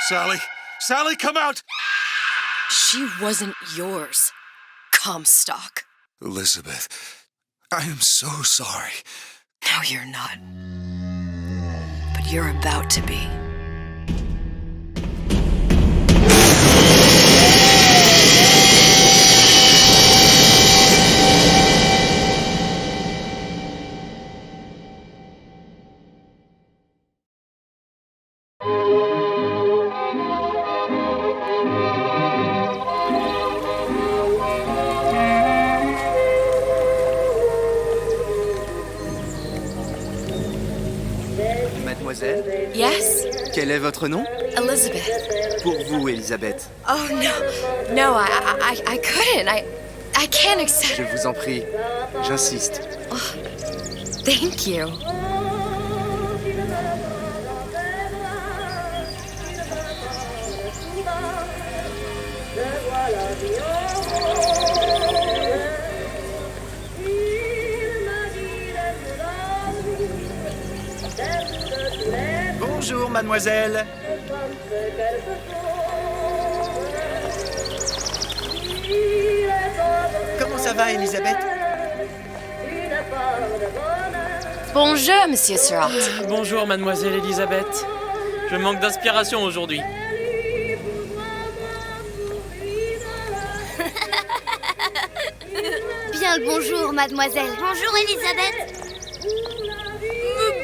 Sally! Sally, come out! She wasn't yours, Comstock. Elizabeth, I am so sorry. No, you're not. But you're about to be. Mademoiselle? Yes? Quel est votre nom? Elizabeth. Pour vous, Elisabeth. Oh, no. No, I couldn't. I can't accept... Je vous en prie, j'insiste. Oh, thank you. Bonjour, mademoiselle. Comment ça va, Elisabeth? Bonjour, Monsieur Surratt. Bonjour, mademoiselle Elisabeth. Je manque d'inspiration aujourd'hui. Bien le bonjour, mademoiselle. Bonjour, Elisabeth.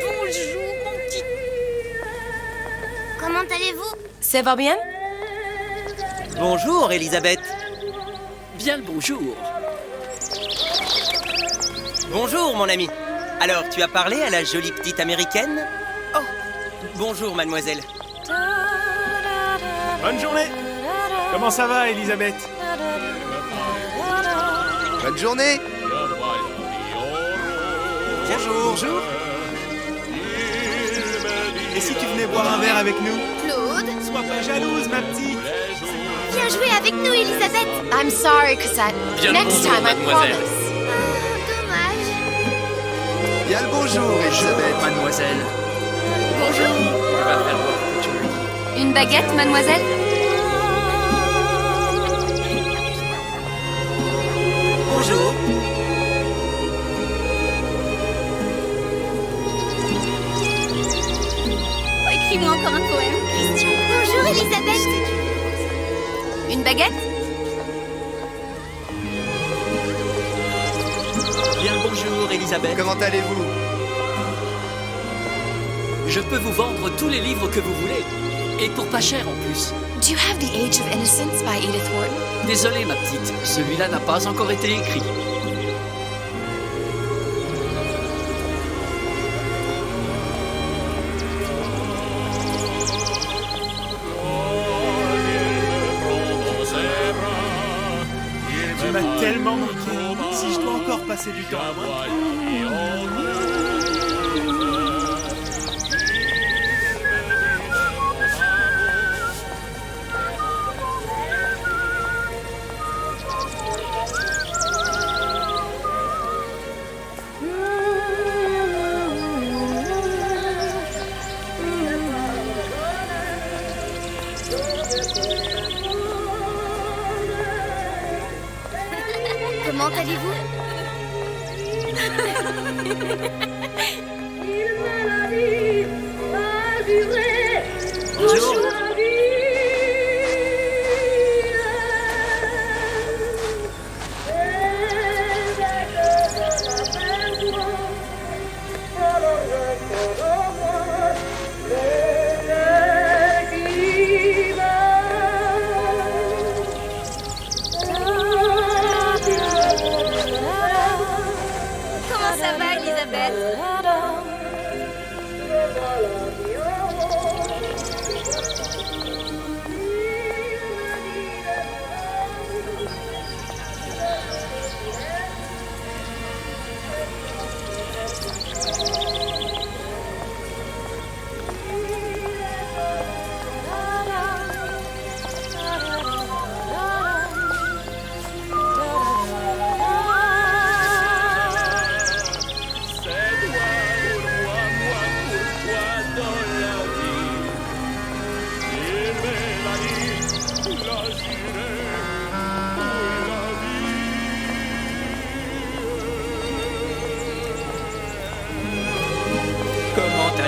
Bonjour, mon petit... Comment allez-vous? Ça va bien? Bonjour, Elisabeth. Bien le bonjour. Bonjour, mon ami. Alors, tu as parlé à la jolie petite américaine? Oh, bonjour, mademoiselle. Bonne journée. Comment ça va, Elisabeth? Bonne journée. Bonjour. Bonjour. Et si tu venais boire un verre avec nous? Claude? Sois pas jalouse, ma petite. Viens jouer avec nous, Elisabeth. I'm sorry, Cosette. Bien le Next bonjour, time, I mademoiselle. promise. Dommage. Bien le bonjour, Elisabeth. Mademoiselle. Bonjour. Je vais faire voir que tu lui dis. Une baguette, mademoiselle? Bonjour. Oh, écris-moi encore un poème. Christian. Bonjour, Elisabeth. Une baguette? Bien le bonjour, Elisabeth. Comment allez-vous? Je peux vous vendre tous les livres que vous voulez. Et pour pas cher en plus. Do you have The Age of Innocence by Edith Wharton? Désolé, ma petite. Celui-là n'a pas encore été écrit. Tu m'as tellement manqué. Si je dois encore passer du temps loin de toi. Comment allez-vous? Bonjour. Comment ça va, Elisabeth?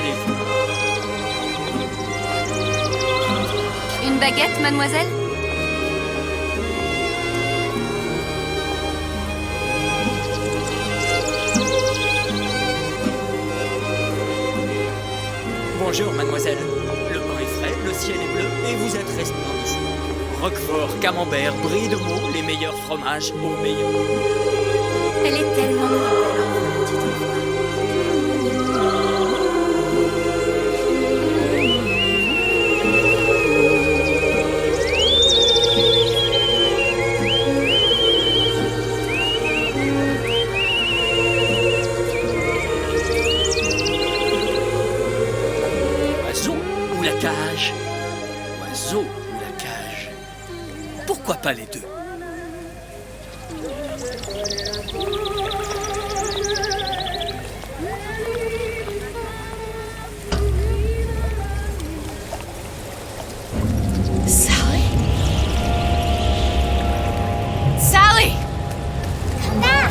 Allez-vous. Une baguette, mademoiselle? Bonjour, mademoiselle. Le pain est frais, le ciel est bleu et vous êtes resplendissant. Roquefort, camembert, brie de meaux, les meilleurs fromages au meilleur. Elle est tellement belle. Oiseau ou la cage? Oiseau ou la cage? Pourquoi pas les deux? Sally? Sally! Come back!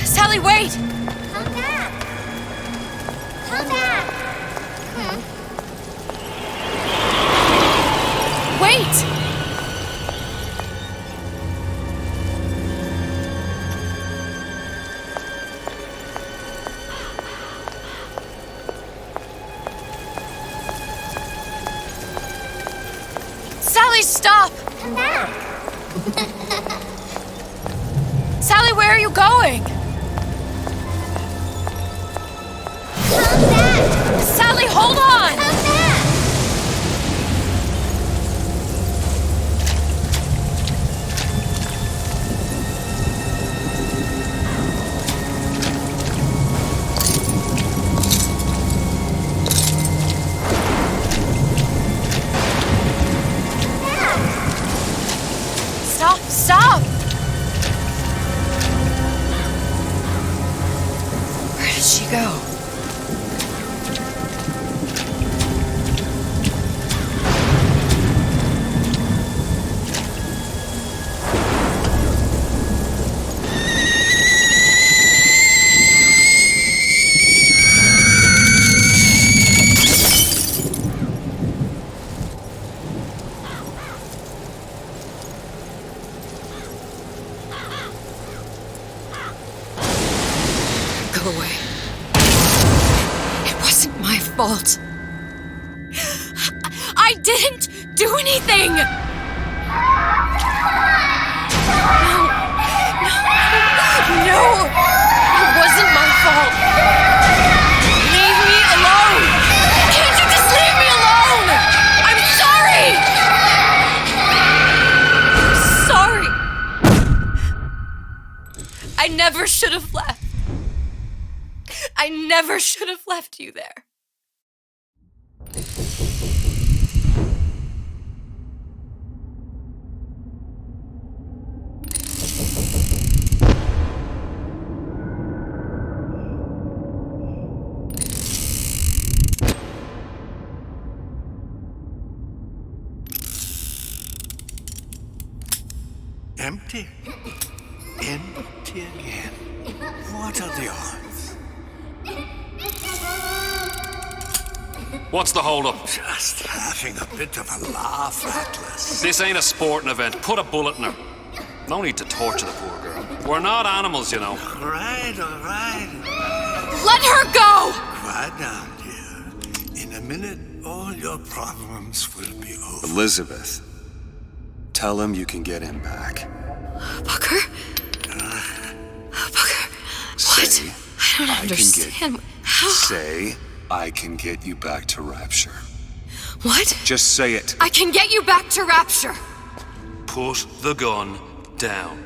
Sally, wait! Come back! Come back! Wait! Sally, stop! Come back! Sally, where are you going? Come back! Sally, hold on! Come back! Stop, stop! Where did she go? Go away. It wasn't my fault. I didn't do anything! No, it wasn't my fault. Leave me alone! Can't you just leave me alone? I'm sorry! I'm sorry. I never should have left. I never should have left you there. Empty? Empty again. What are the odds? What's the hold-up? Just having a bit of a laugh, Atlas. This ain't a sporting event. Put a bullet in her. No need to torture the poor girl. We're not animals, you know. All right. Let her go! Quiet down, dear. In a minute, all your problems will be over. Elizabeth, tell him you can get him back. Booker? Booker? What? Say, I don't understand. How? Say, I can get you back to Rapture. What? Just say it. I can get you back to Rapture. Put the gun down.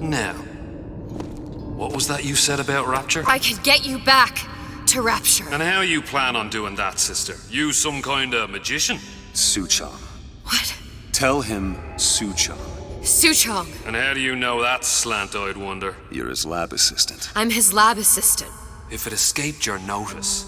Now, what was that you said about Rapture? I could get you back to Rapture. And how you plan on doing that, sister? You some kind of magician? Suchong. What? Tell him Suchong. Suchong. And how do you know that, slant-eyed wonder? You're his lab assistant. I'm his lab assistant. If it escaped your notice,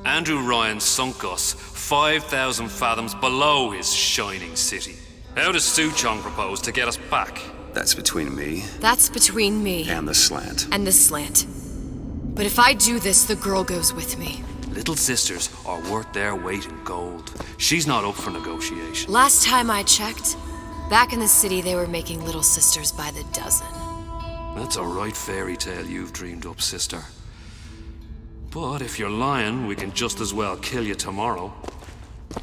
Andrew Ryan sunk us 5,000 fathoms below his shining city. How does Suchong propose to get us back? That's between me That's between me and the slant. and the slant. But if I do this, the girl goes with me. Little sisters are worth their weight in gold. She's not up for negotiation. Last time I checked, back in the city they were making little sisters by the dozen. That's a right fairy tale you've dreamed up, sister. But if you're lying, we can just as well kill you tomorrow.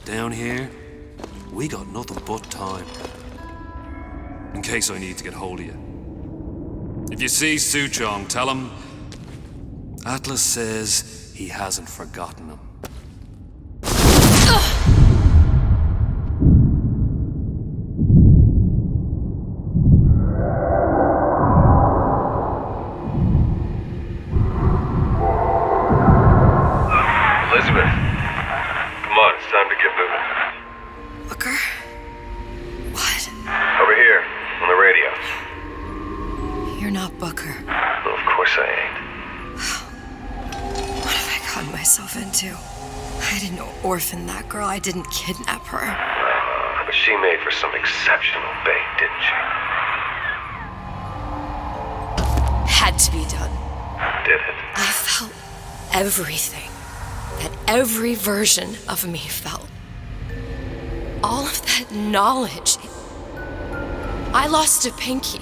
Down here, we got nothing but time. In case I need to get hold of you. If you see Suchong, tell him Atlas says he hasn't forgotten him. Elizabeth, come on, it's time to get moving. Booker? What? Over here, on the radio. You're not Booker. Well, of course I ain't. What have I gotten myself into? I didn't orphan that girl. I didn't kidnap her. But she made for some exceptional bait, didn't she? Had to be done. Did it? I felt everything that every version of me felt. All of that knowledge. I lost a pinky,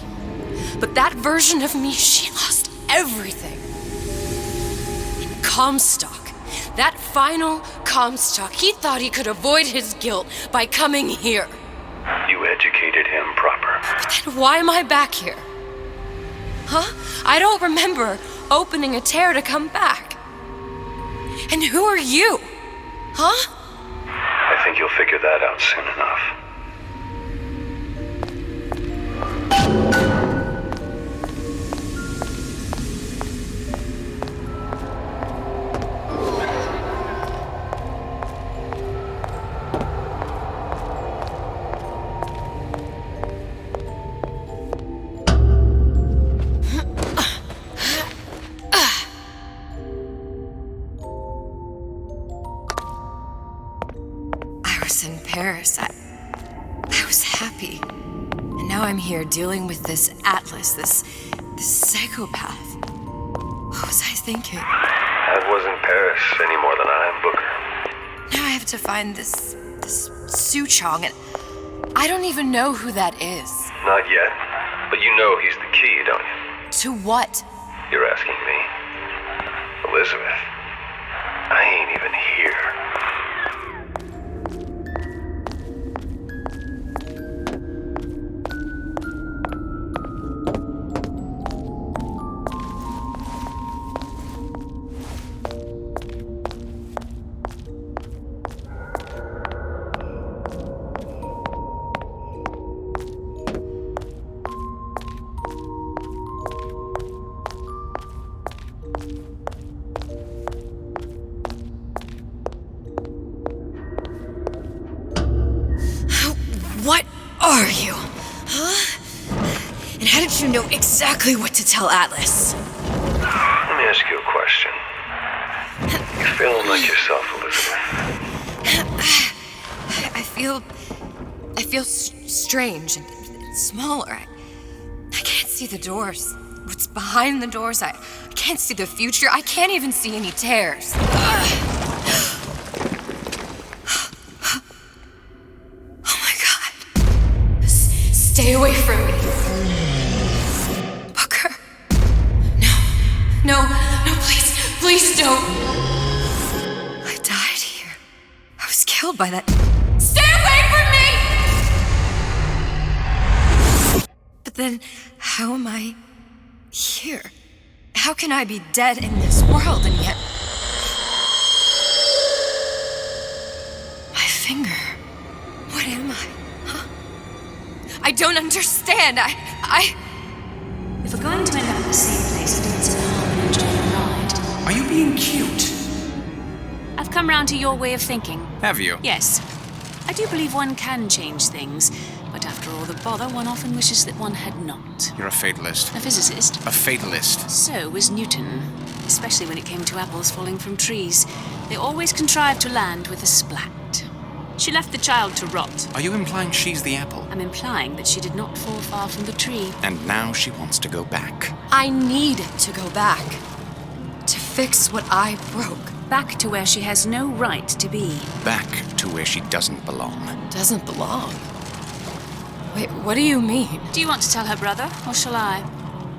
but that version of me, she lost everything. And Comstock, that final Comstock, he thought he could avoid his guilt by coming here. You educated him proper. But then why am I back here? Huh? I don't remember opening a tear to come back. And who are you? Huh? I think you'll figure that out soon enough. In Paris, I was happy. And now I'm here dealing with this Atlas, this psychopath. What was I thinking? That wasn't Paris any more than I am Booker. Now I have to find this Suchong, and I don't even know who that is. Not yet, but you know he's the key, don't you? To what? You're asking me? Elizabeth, I ain't even here. What are you? Huh? And how did you know exactly what to tell Atlas? Let me ask you a question. You feeling like yourself, Elizabeth? I feel strange and smaller. I can't see the doors. What's behind the doors? I can't see the future. I can't even see any tears. Stay away from me. Booker. No, please don't. I died here. I was killed by that. Stay away from me! But then, how am I here? How can I be dead in this world and yet... My finger. What am I? I don't understand. we're going to end up at the same place doing some harm and enjoying the ride. Are you being cute? I've come round to your way of thinking. Have you? Yes. I do believe one can change things, but after all the bother, one often wishes that one had not. You're a fatalist. A physicist. A fatalist. So was Newton, especially when it came to apples falling from trees. They always contrived to land with a splat. She left the child to rot. Are you implying she's the apple? I'm implying that she did not fall far from the tree. And now she wants to go back. I need to go back. To fix what I broke. Back to where she has no right to be. Back to where she doesn't belong. Doesn't belong? Wait, what do you mean? Do you want to tell her brother, or shall I?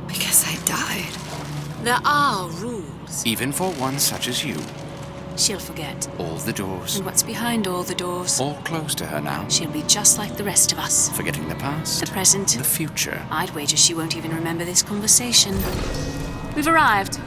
Because I died. There are rules. Even for one such as you. She'll forget. All the doors. And what's behind all the doors? All closed to her now. She'll be just like the rest of us. Forgetting the past. The present. The future. I'd wager she won't even remember this conversation. We've arrived.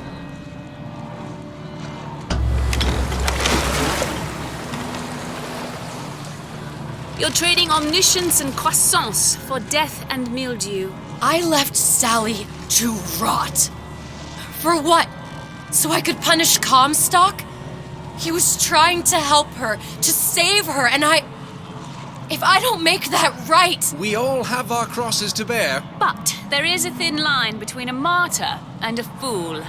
You're trading omniscience and croissance for death and mildew. I left Sally to rot. For what? So I could punish Comstock? He was trying to help her, to save her, and if I don't make that right... We all have our crosses to bear. But there is a thin line between a martyr and a fool.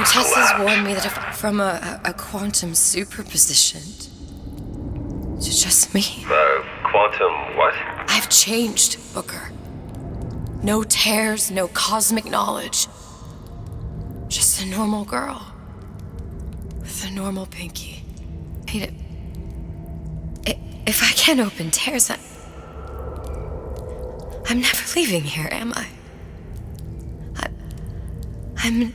Tessa's warned me that if from a quantum superposition to just me. Quantum what? I've changed, Booker. No tears, no cosmic knowledge. Just a normal girl. With a normal pinky. If I can't open tears, I'm never leaving here, am I? I'm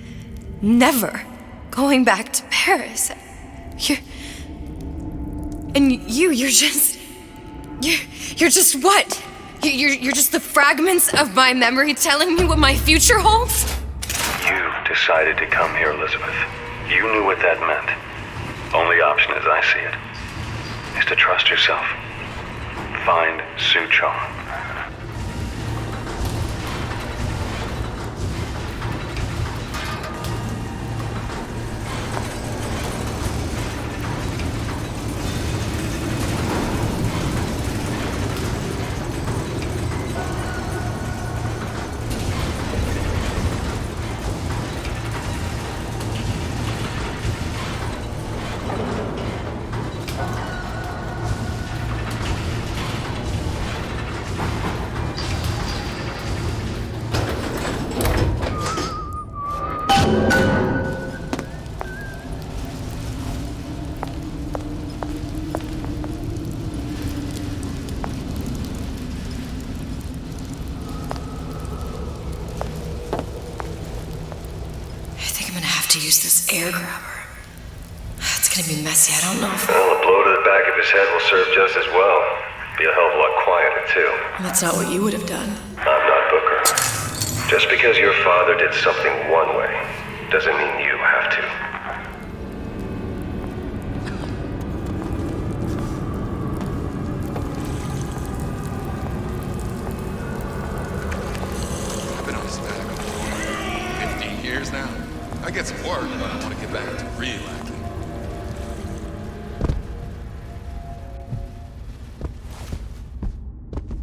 never going back to Paris. You're just what? You're just the fragments of my memory telling me what my future holds? You decided to come here, Elizabeth. You knew what that meant. Only option, as I see it, is to trust yourself. Find Suchong. To use this air grabber. It's gonna be messy, I don't know if... Well, a blow to the back of his head will serve just as well. Be a hell of a lot quieter, too. That's not what you would have done. I'm not Booker. Just because your father did something one way, doesn't mean you have to. I've been on this bag 15 years now. I get some work, but I want to get back to real acting.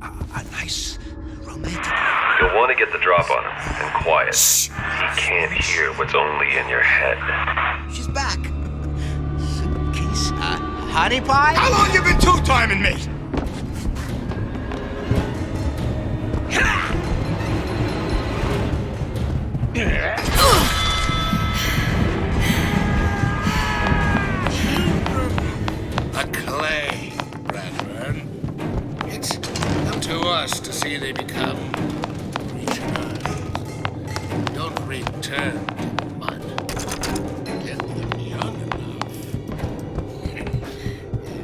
A nice romantic... You'll want to get the drop on him, and quiet. He can't hear what's only in your head. She's back. Suitcase, honey pie? How long you been two-timing me? A clay, Bradburn. It's up to us to see they become regionalized. Don't return to mud. Get them young enough.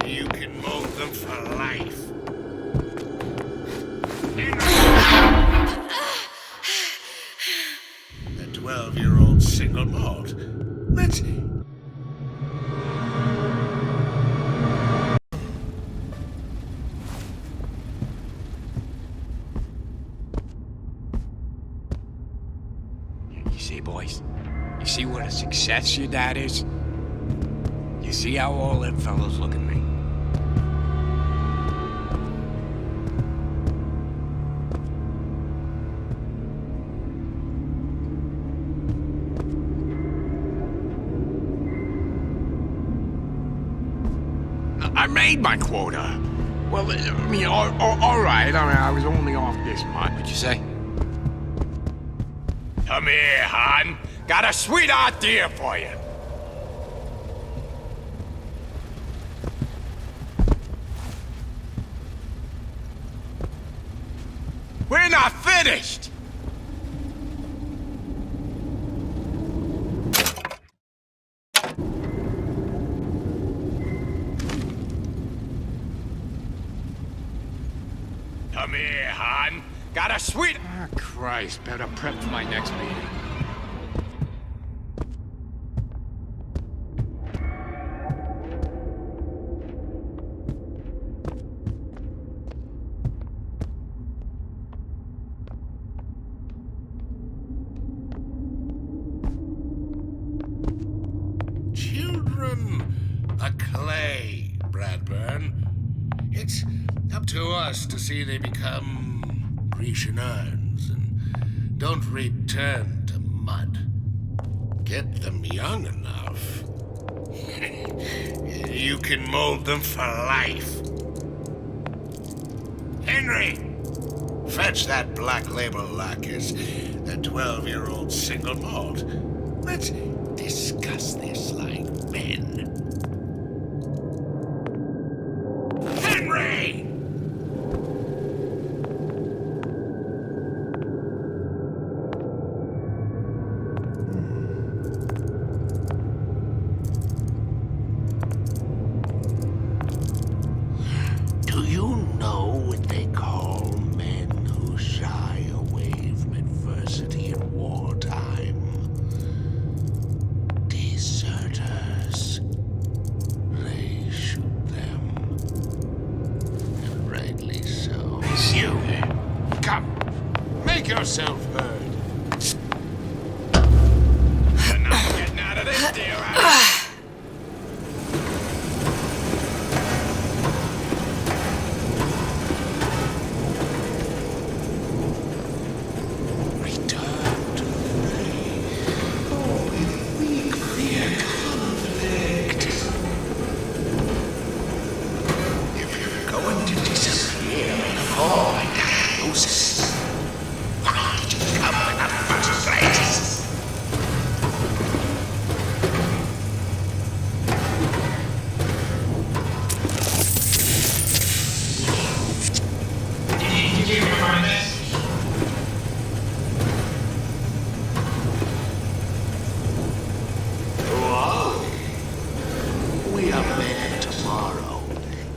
You can mold them for life. The 12-year-old single malt. Let's... You see, boys? You see what a success your dad is? You see how all them fellas look at me? I made my quota. Well, I mean, all right. I mean, I was only off this much. What'd you say? Come here, hon. Got a sweet idea for you. We're not finished! Come here, hon. Got a sweet... Ah, Christ. Better prep for my next meeting. Children are clay, Bradburn. It's up to us to see they become Grecian urns and don't return to mud. Get them young enough. You can mold them for life. Henry, fetch that black label lacquers, that 12-year-old single malt. Let's discuss this like men. Henry! Do you know what they call men who shy away from adversity in wartime? Deserters. They shoot them. And rightly so. It's you there. Come. Make yourself heard. You're not getting out of this deal, We are men tomorrow,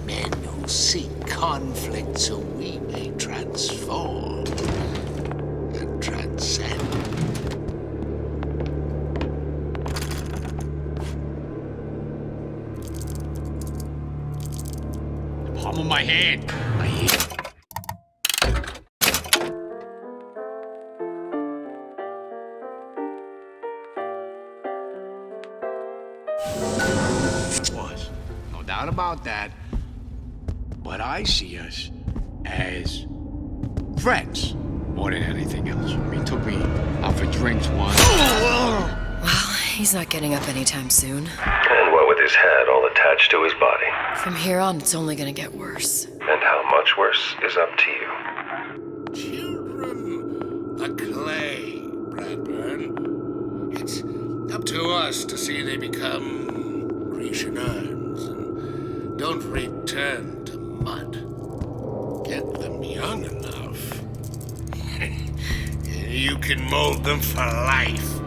men who seek conflict so we may transform and transcend. The palm of my hand. Was. No doubt about that. But I see us as friends more than anything else. He took me out for drinks once. Well, he's not getting up anytime soon. And what with his head all attached to his body. From here on, it's only gonna get worse. And how much worse is up to you. Children are clay, Bradburn. It's up to us to see they become Grecian urns and don't return to mud. Get them young enough. You can mold them for life.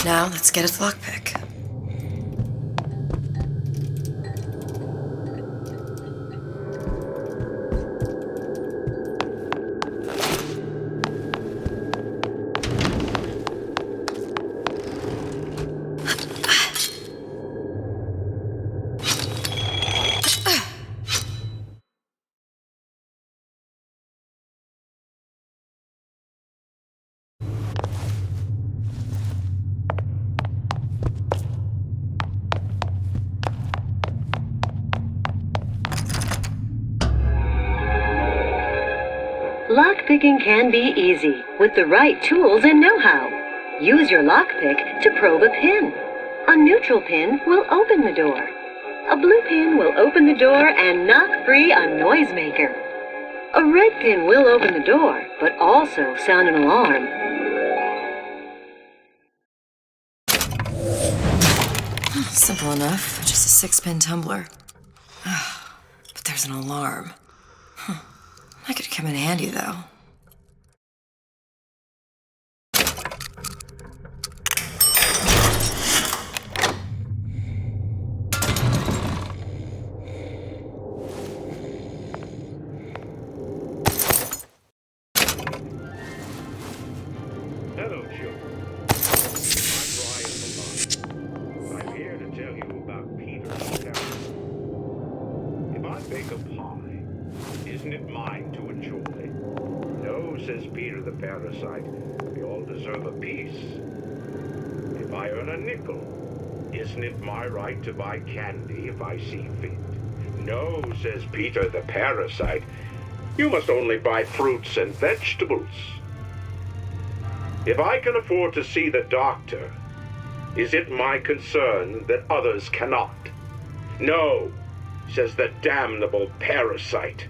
Now, let's get its lockpick. Lockpicking can be easy with the right tools and know-how. Use your lockpick to probe a pin. A neutral pin will open the door. A blue pin will open the door and knock free a noisemaker. A red pin will open the door, but also sound an alarm. Simple enough, just a 6-pin tumbler. But there's an alarm. That could come in handy, though. Hello, children. I'm here to tell you about Peter the Parasite. If I bake a pie, isn't it mine to enjoy? No, says Peter the Parasite. We all deserve a piece. If I earn a nickel, isn't it my right to buy candy if I see fit? No, says Peter the Parasite. You must only buy fruits and vegetables. If I can afford to see the doctor, is it my concern that others cannot? No, says the damnable parasite.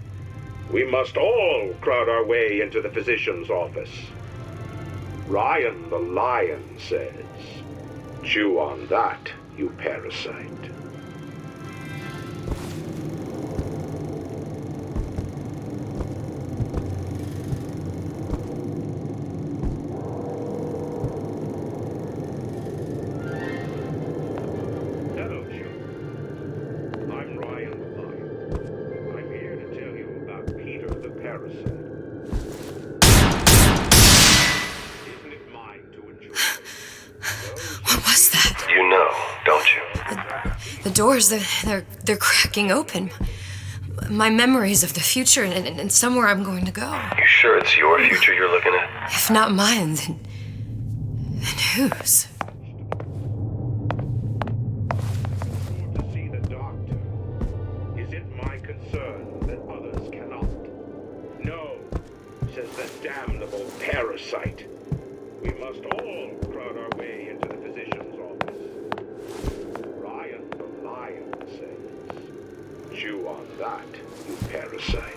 We must all crowd our way into the physician's office. Ryan the lion says, chew on that, you parasite. The doors, they're cracking open. My memories of the future and somewhere I'm going to go. You sure it's your future you're looking at? If not mine, then whose? Is it my concern that others cannot? No, says the damnable parasite. We must all crowd our way into the physician's office. Ryan the lion says, chew on that, you parasite.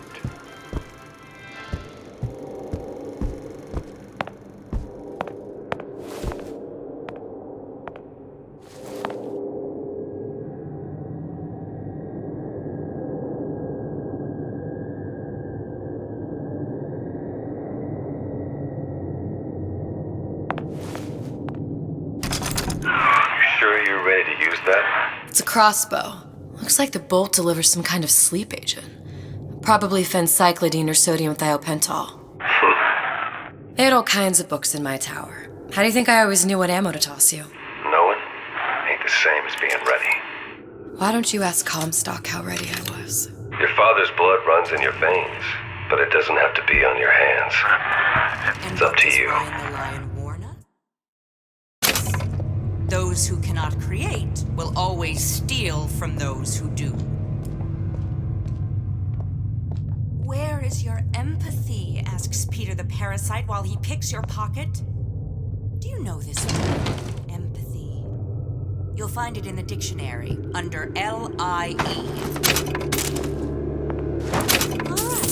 It's a crossbow. Looks like the bolt delivers some kind of sleep agent. Probably phencyclidine or sodium thiopental. They had all kinds of books in my tower. How do you think I always knew what ammo to toss you? Knowing ain't the same as being ready. Why don't you ask Comstock how ready I was? Your father's blood runs in your veins, but it doesn't have to be on your hands. It's up to you. Those who cannot create will always steal from those who do. Where is your empathy? Asks Peter the Parasite while he picks your pocket. Do you know this word? Empathy. You'll find it in the dictionary under L-I-E. Alright,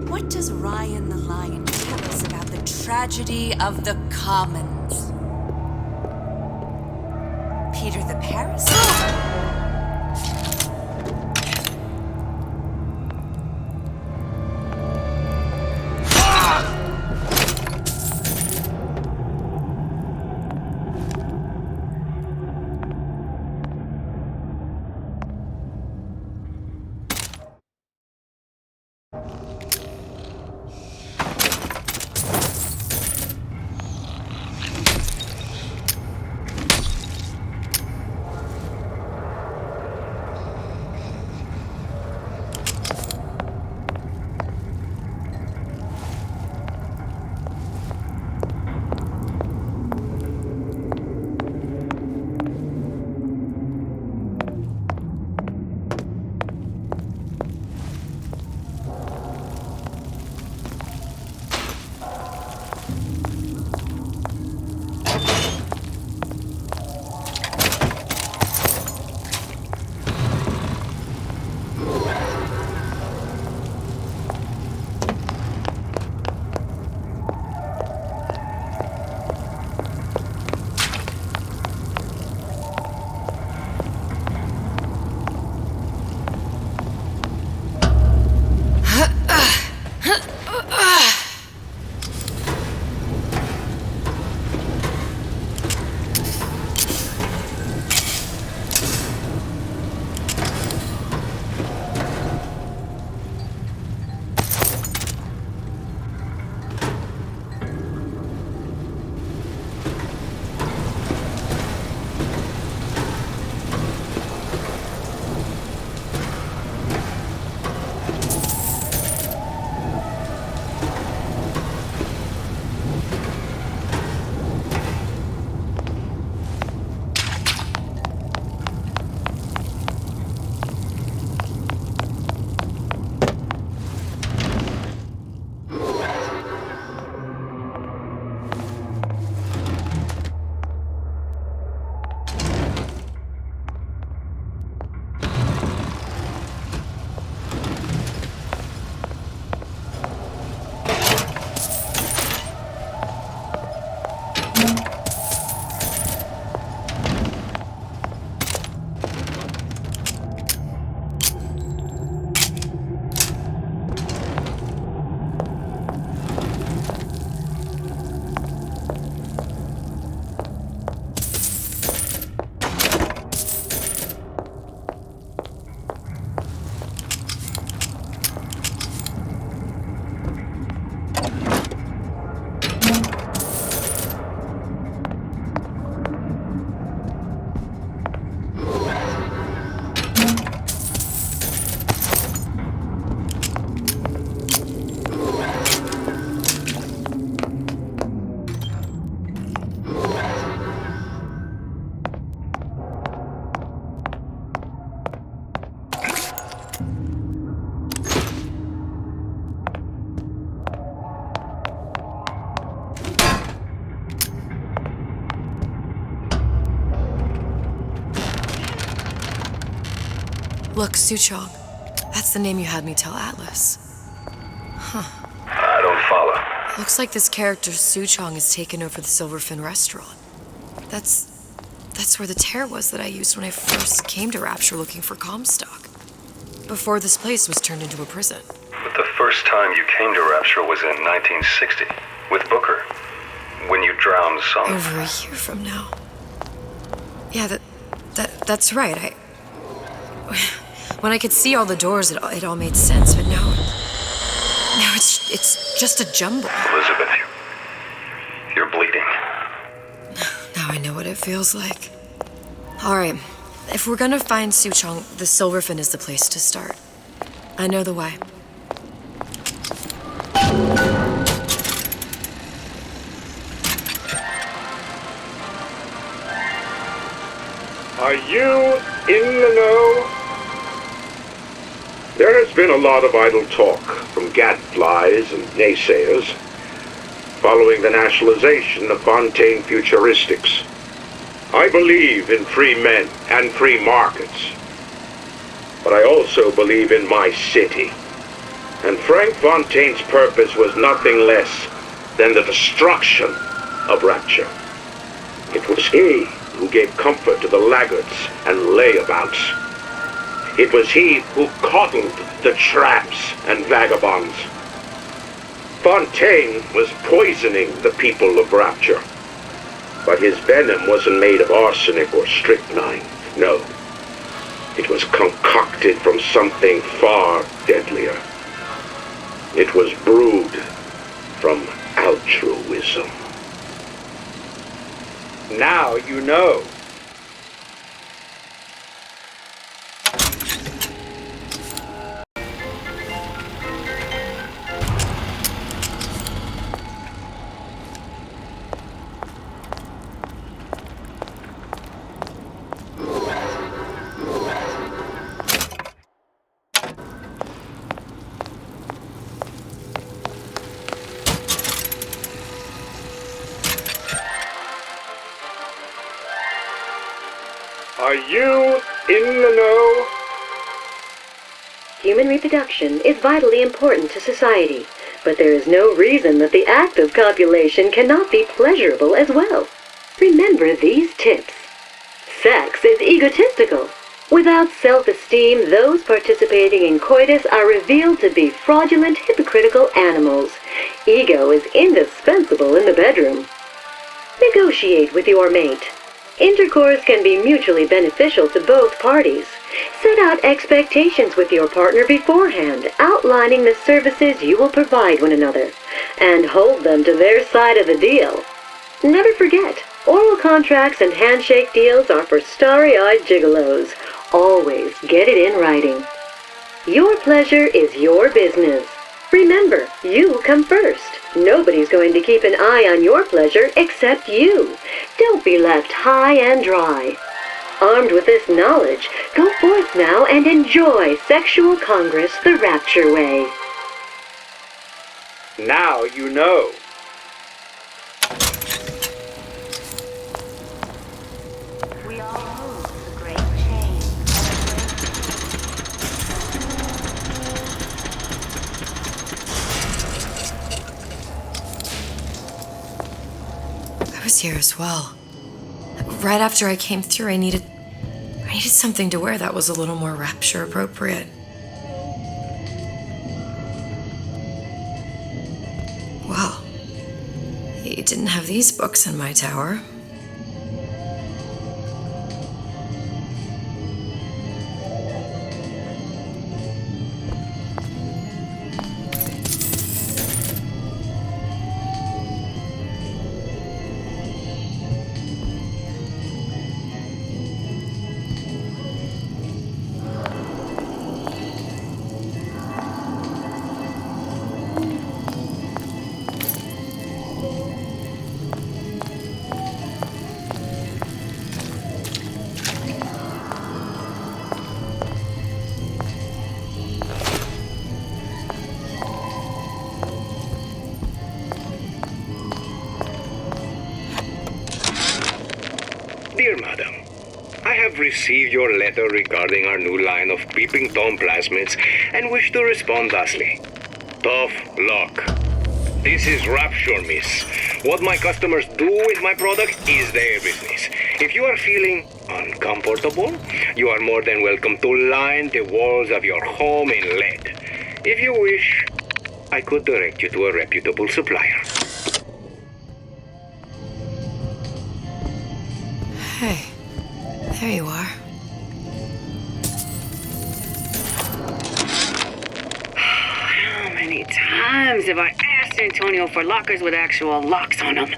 what does Ryan the Lion tell us about the tragedy of the commons? Peter the Parasite? Look, Suchong. That's the name you had me tell Atlas. Huh. I don't follow. Looks like this character Suchong has taken over the Silverfin restaurant. That's where the tear was that I used when I first came to Rapture looking for Comstock. Before this place was turned into a prison. But the first time you came to Rapture was in 1960, with Booker, when you drowned some... Over a year from now. Yeah, that's right. When I could see all the doors, it all made sense, but now it's just a jumble. Elizabeth, you're bleeding. Now I know what it feels like. All right, if we're gonna find Suchong, the Silverfin is the place to start. I know the way. Are you in the know? There has been a lot of idle talk from gadflies and naysayers following the nationalization of Fontaine Futuristics. I believe in free men and free markets, but I also believe in my city. And Frank Fontaine's purpose was nothing less than the destruction of Rapture. It was he who gave comfort to the laggards and layabouts. It was he who coddled the tramps and vagabonds. Fontaine was poisoning the people of Rapture. But his venom wasn't made of arsenic or strychnine. No. It was concocted from something far deadlier. It was brewed from altruism. Now you know. Are you in the know? Human reproduction is vitally important to society, but there is no reason that the act of copulation cannot be pleasurable as well. Remember these tips. Sex is egotistical. Without self-esteem, those participating in coitus are revealed to be fraudulent, hypocritical animals. Ego is indispensable in the bedroom. Negotiate with your mate. Intercourse can be mutually beneficial to both parties. Set out expectations with your partner beforehand, outlining the services you will provide one another, and hold them to their side of the deal. Never forget, oral contracts and handshake deals are for starry-eyed gigolos. Always get it in writing. Your pleasure is your business. Remember, you come first. Nobody's going to keep an eye on your pleasure except you. Don't be left high and dry. Armed with this knowledge, go forth now and enjoy Sexual Congress the Rapture way. Now you know. We all move the great change. I was here as well. Right after I came through, I needed something to wear that was a little more Rapture appropriate. Well, you didn't have these books in my tower. Dear Madam, I have received your letter regarding our new line of peeping Tom plasmids and wish to respond thusly. Tough luck. This is Rapture, miss. What my customers do with my product is their business. If you are feeling uncomfortable, you are more than welcome to line the walls of your home in lead. If you wish, I could direct you to a reputable supplier. Hey, there you are. How many times have I asked Antonio for lockers with actual locks on them?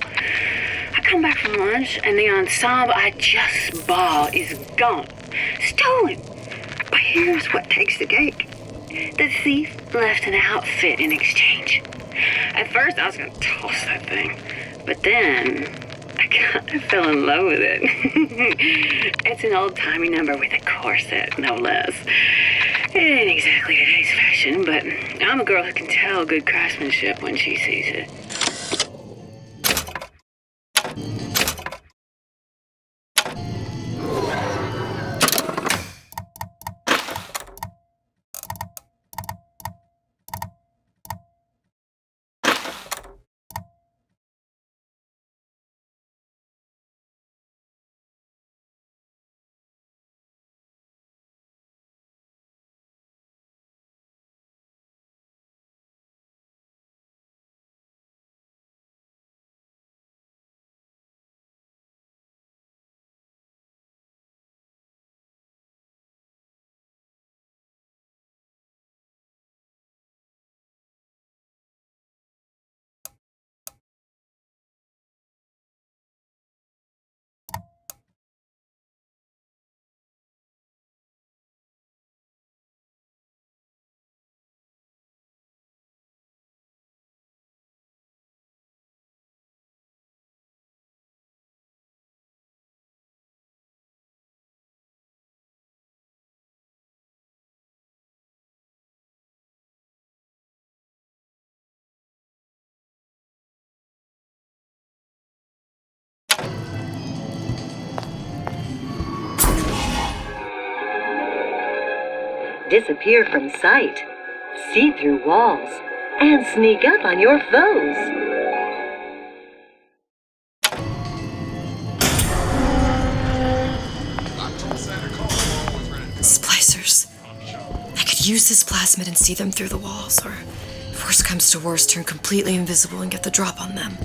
I come back from lunch and the ensemble I just bought is gone. Stolen. But here's what takes the cake. The thief left an outfit in exchange. At first I was going to toss that thing, but then I kind of fell in love with it. It's an old-timey number with a corset, no less. It ain't exactly today's fashion, but I'm a girl who can tell good craftsmanship when she sees it. Disappear from sight, see through walls, and sneak up on your foes. Splicers. I could use this plasmid and see them through the walls, or if worst comes to worst, turn completely invisible and get the drop on them.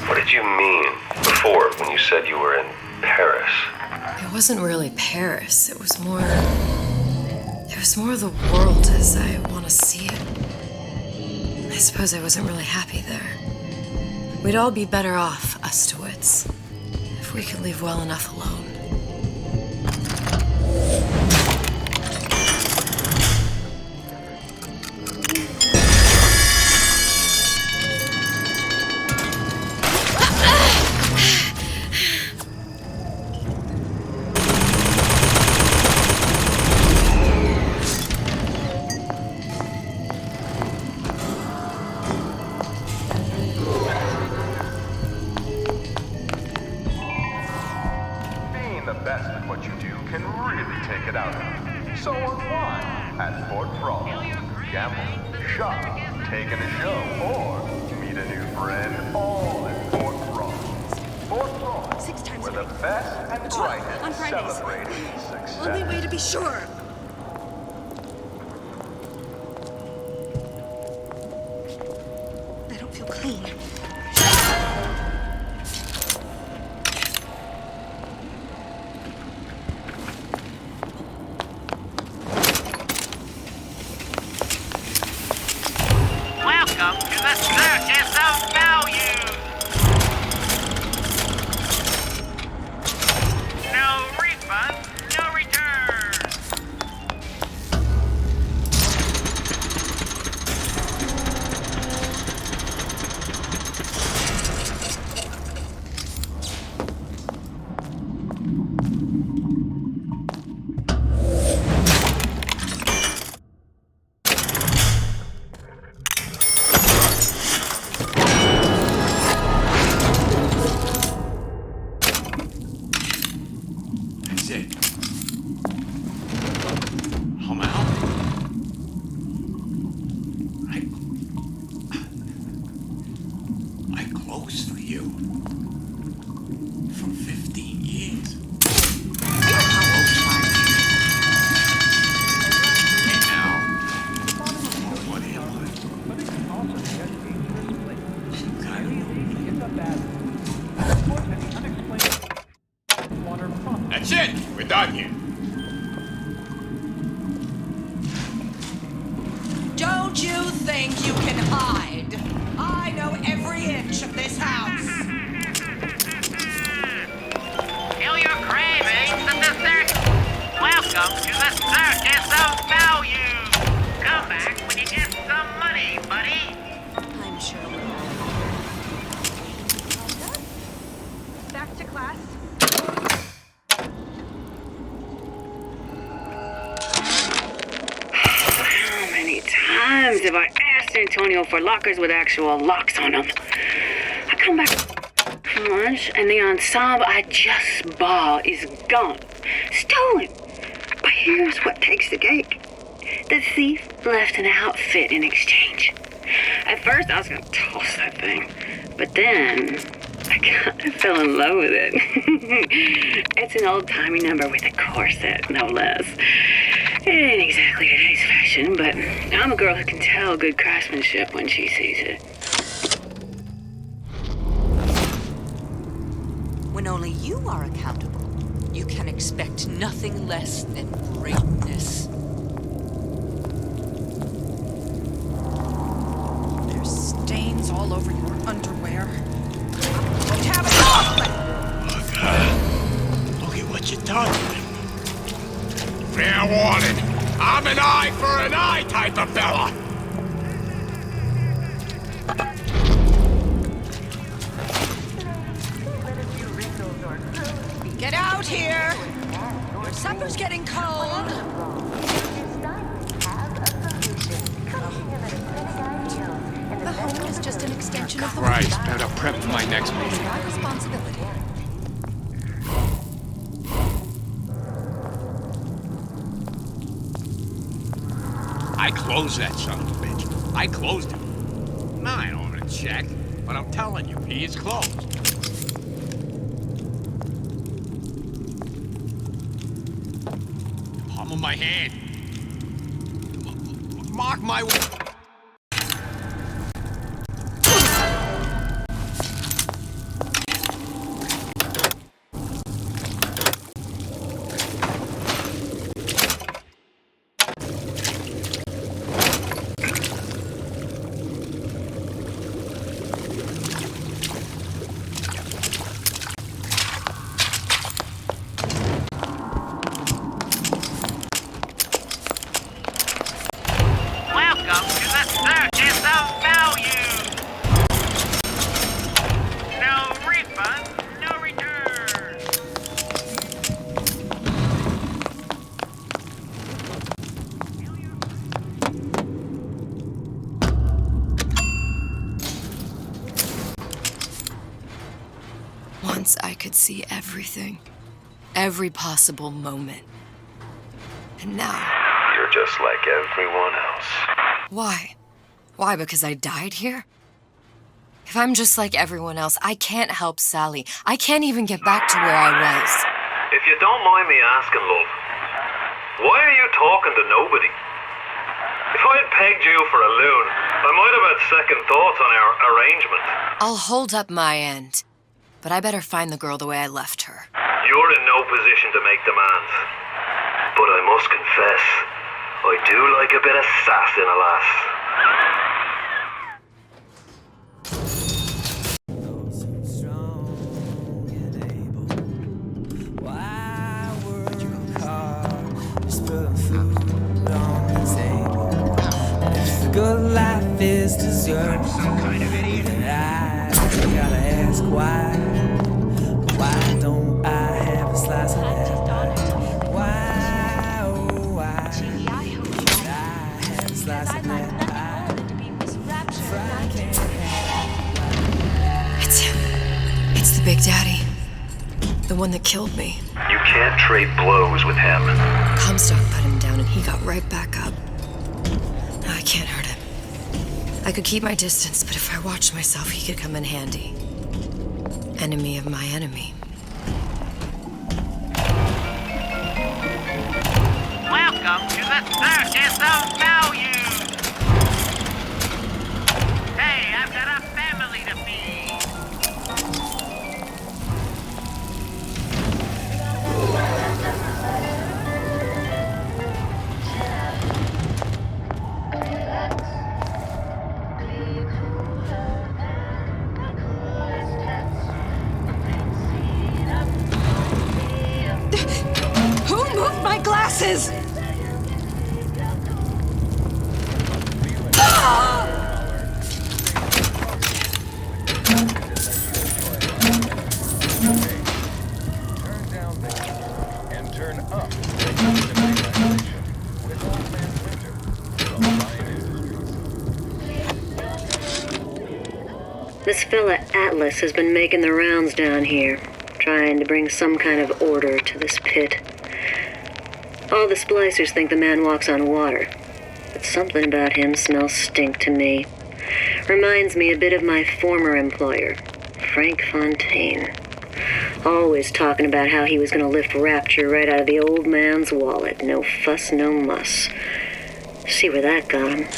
What did you mean before when you said you were in Paris? It wasn't really Paris. It was more the world as I want to see it. I suppose I wasn't really happy there. We'd all be better off, us to wits, if we could leave well enough alone. think you can hide? I know every inch of this house. Feel your cravings at the circus. Welcome to the circus of value. Come back when you get some money, buddy. I'm sure we're all back to class. How many times have I asked Antonio for lockers with actual locks on them? I come back from lunch and the ensemble I just bought is gone. Stolen. But here's what takes the cake. The thief left an outfit in exchange. At first I was gonna toss that thing, but then I kind of fell in love with it. It's an old-timey number with a corset, no less. It ain't exactly today's fashion, but I'm a girl who can tell good craftsmanship when she sees it. When only you are accountable, you can expect nothing less than greatness. There's stains all over your underwear. Don't have it off! Look at what you done. Fair warning. I'm an eye for an eye type of fella. Get out here! Your supper's getting cold. The home is just an extension of the Christ, better prep for my next meeting. my responsibility. I closed that son of a bitch. I closed it. Now I don't want to check, but I'm telling you, he is closed. Palm of my hand. Mark my word. Welcome to the circus of value. No refund, no return. Once I could see everything, every possible moment. And now, You're just like everyone else. why? Why, because I died here? If I'm just like everyone else, I can't help Sally. I can't even get back to where I was. If you don't mind me asking, love, why are you talking to nobody? If I'd pegged you for a loon, I might have had second thoughts on our arrangement. I'll hold up my end, but I better find the girl the way I left her. You're in no position to make demands. But I must confess, I do like a bit of sass in a lass. Good life is deserved. Some kind of idiot. I gotta ask why. Why don't I have a slice of that? Why, oh why? I have a slice of that pie. It's him. It's the Big Daddy. The one that killed me. You can't trade blows with him. Comstock put him down and he got right back up. I can't hurt him. I could keep my distance, but if I watched myself, he could come in handy. Enemy of my enemy. Welcome to the circus of value. Hey, I've got a family to feed. pieces! This fella Atlas has been making the rounds down here, trying to bring some kind of order to this pit. All the splicers think the man walks on water, but something about him smells stink to me. Reminds me a bit of my former employer, Frank Fontaine. Always talking about how he was going to lift Rapture right out of the old man's wallet. No fuss, no muss. See where that got him.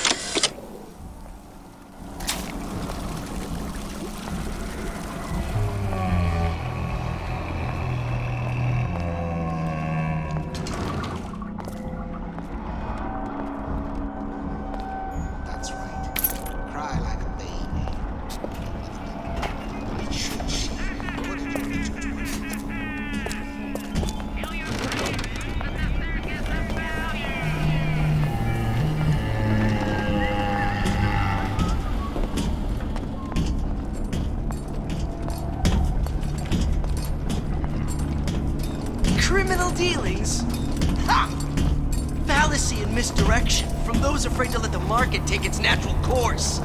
Criminal dealings? Ha! Fallacy and misdirection from those afraid to let the market take its natural course.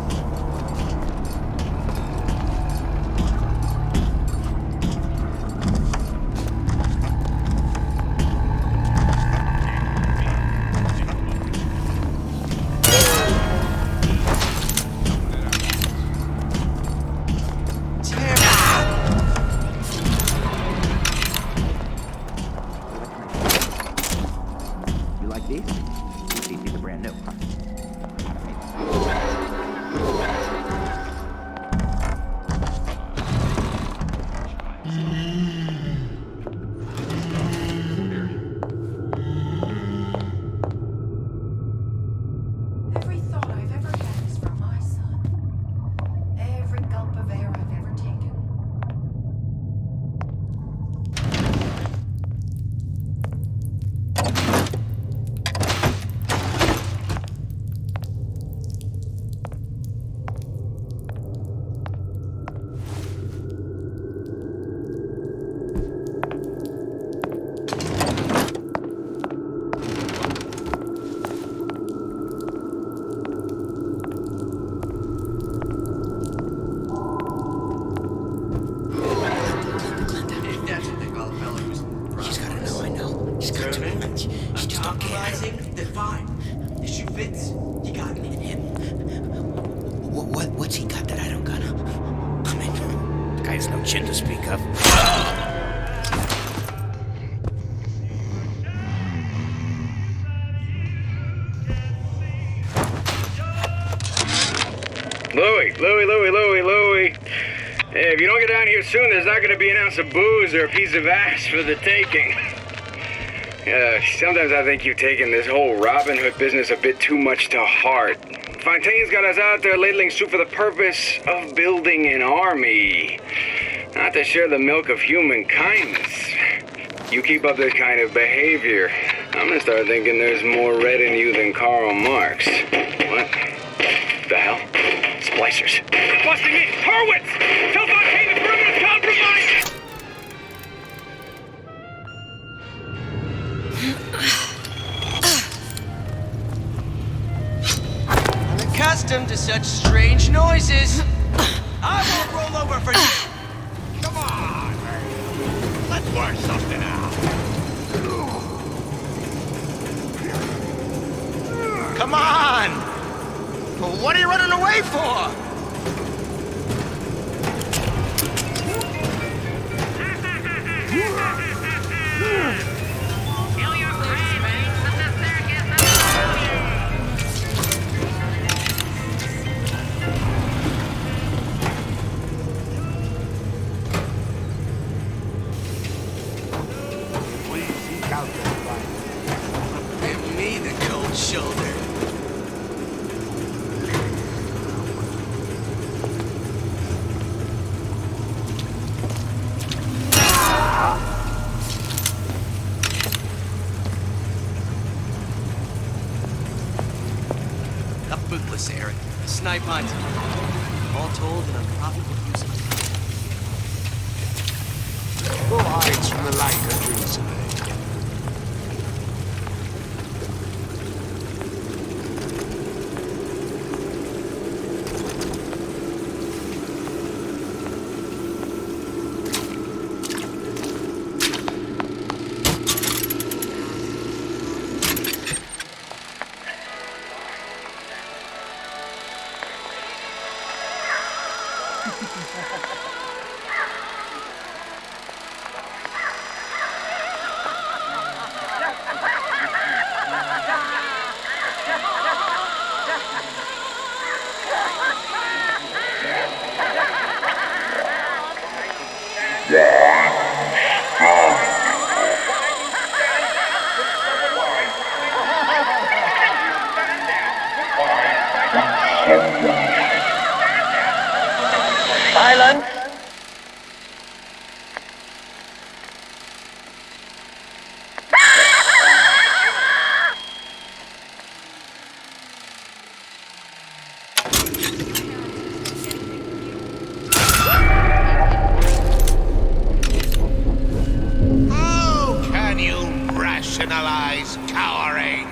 What's he got that I don't got? I mean, the guy has no chin to speak of. Louie. Hey, if you don't get down here soon, there's not going to be an ounce of booze or a piece of ass for the taking. Sometimes I think you've taken this whole Robin Hood business a bit too much to heart. Fontaine's got us out there ladling soup for the purpose of building an army, not to share the milk of human kindness. You keep up this kind of behavior, I'm gonna start thinking there's more red in you than Karl Marx. What the hell? Splicers. They're busting in! Hurwitz! Tell Fontaine the perimeter's compromised! Unaccustomed to such strange noises. I won't roll over for you. Come on! Let's work something out. Come on! What are you running away for? Kill your cravings at the circus of value. Please seek out the advice. Give me the cold shoulder. bootless, Eric. A snipe hunt. All told, an unprofitable use of time. Who hides from the light of reason? Silence. How can you rationalize cowering?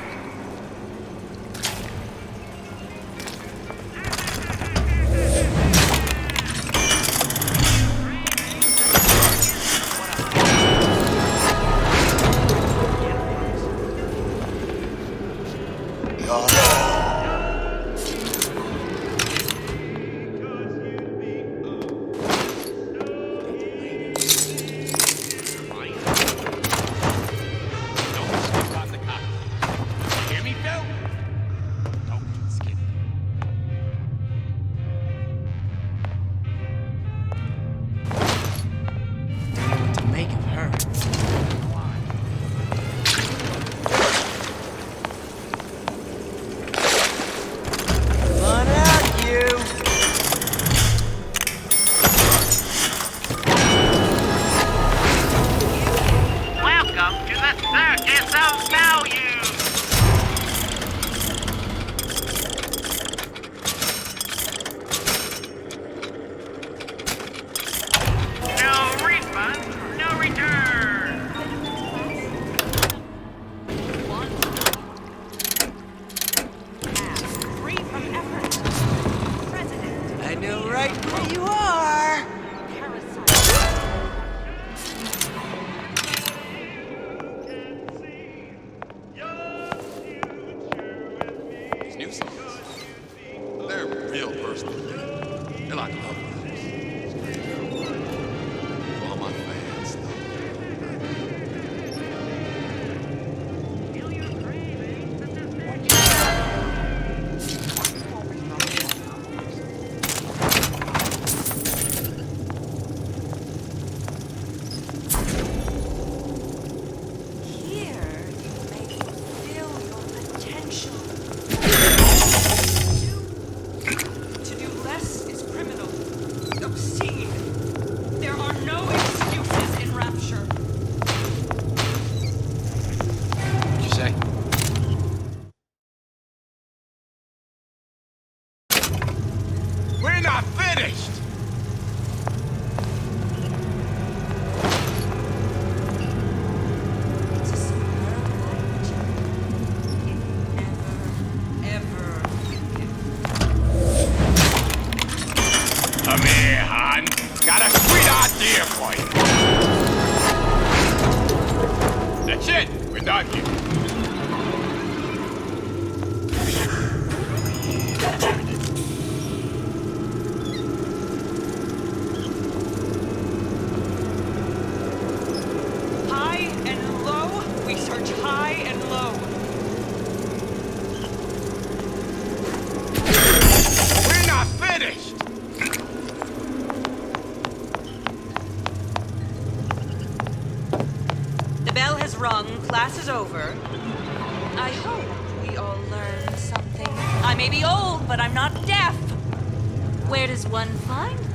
Class is over. I hope we all learned something. I may be old, but I'm not deaf. Where does one find them?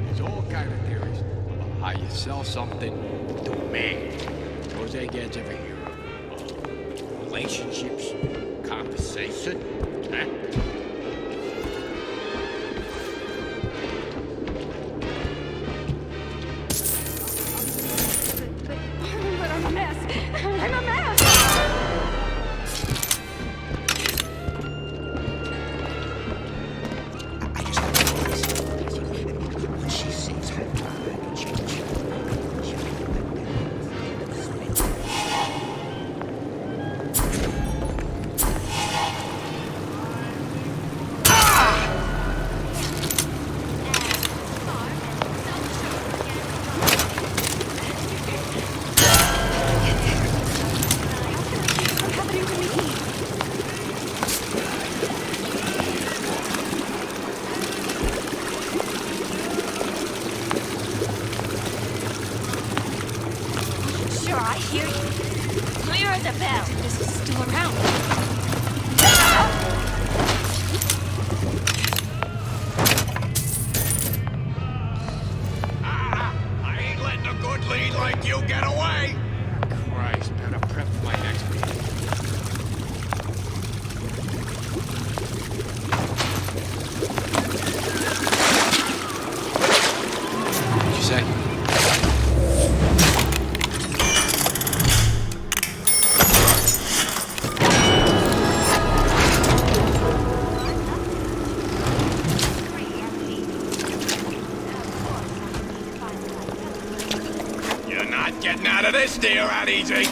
There's all kinds how you sell something to a man. Those eggheads ever hear of relationships, conversation, huh? But I'm a mess. I'm a mess. What she sees, I can change. Sure, I hear you. Clear as a bell. This is still around. I ain't letting a good lead like you get away! Christ, better prep for my next meeting. What'd you say? You're not getting out of this deal that easy!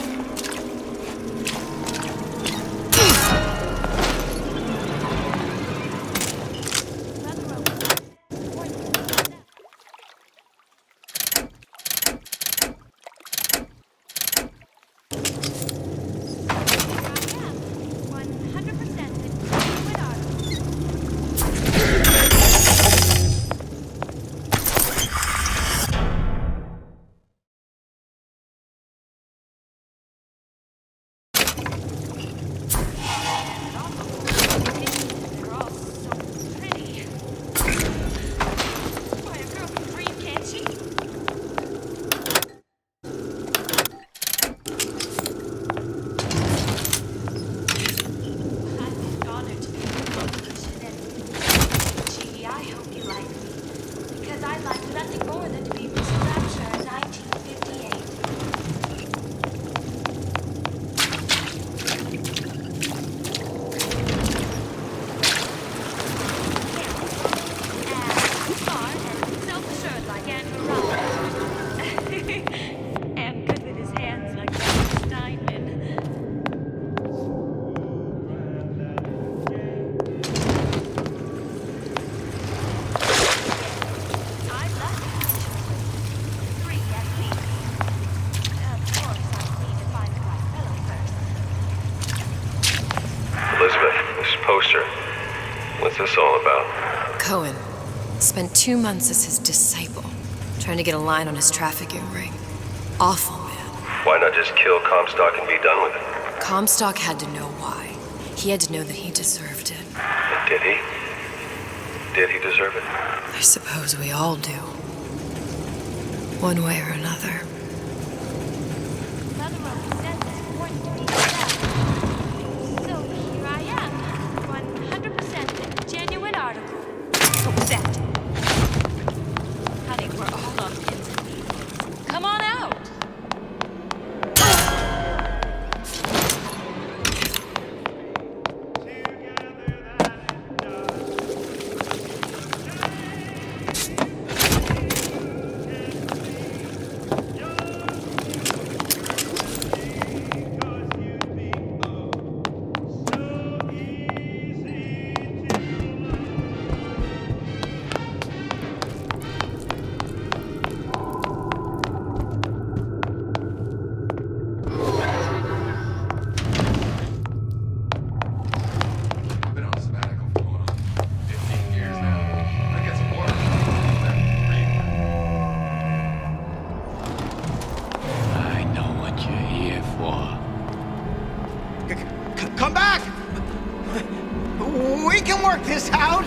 Poster. What's this all about? Cohen spent 2 months as his disciple, trying to get a line on his trafficking ring. Awful man. Why not just kill Comstock and be done with it? Comstock had to know why. He had to know that he deserved it. And did he? Did he deserve it? I suppose we all do. One way or another. Come back! We can work this out!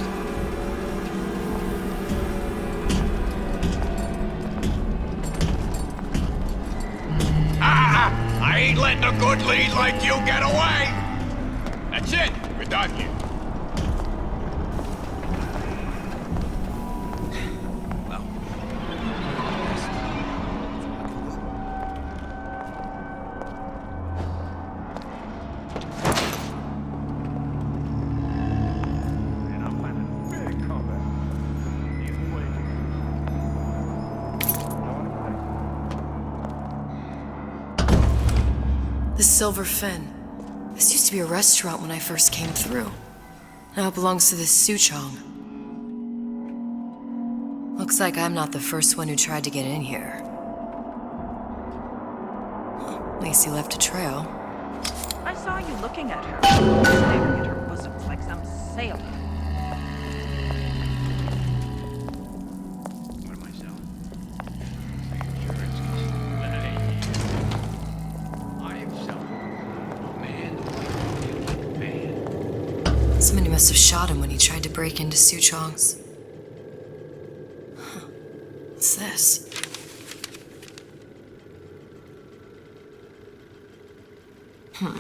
letting a good lead like you get away! That's it. We're done here. The Silver Fin. This used to be a restaurant when I first came through. Now it belongs to this Suchong. Looks like I'm not the first one who tried to get in here. Well, at least he left a trail. I saw you looking at her, staring at her bosoms like some sailor. What am I selling? I am selling man. Somebody must have shot him when he tried to break into Suchong's. Huh. What's this? Well,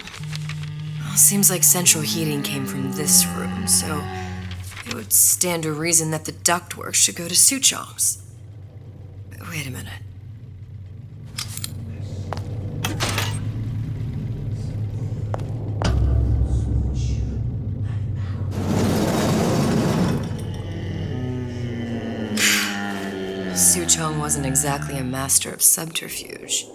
seems like central heating came from this room, so it would stand to reason that the ductwork should go to Suchong's. Wait a minute. Suchong wasn't exactly a master of subterfuge.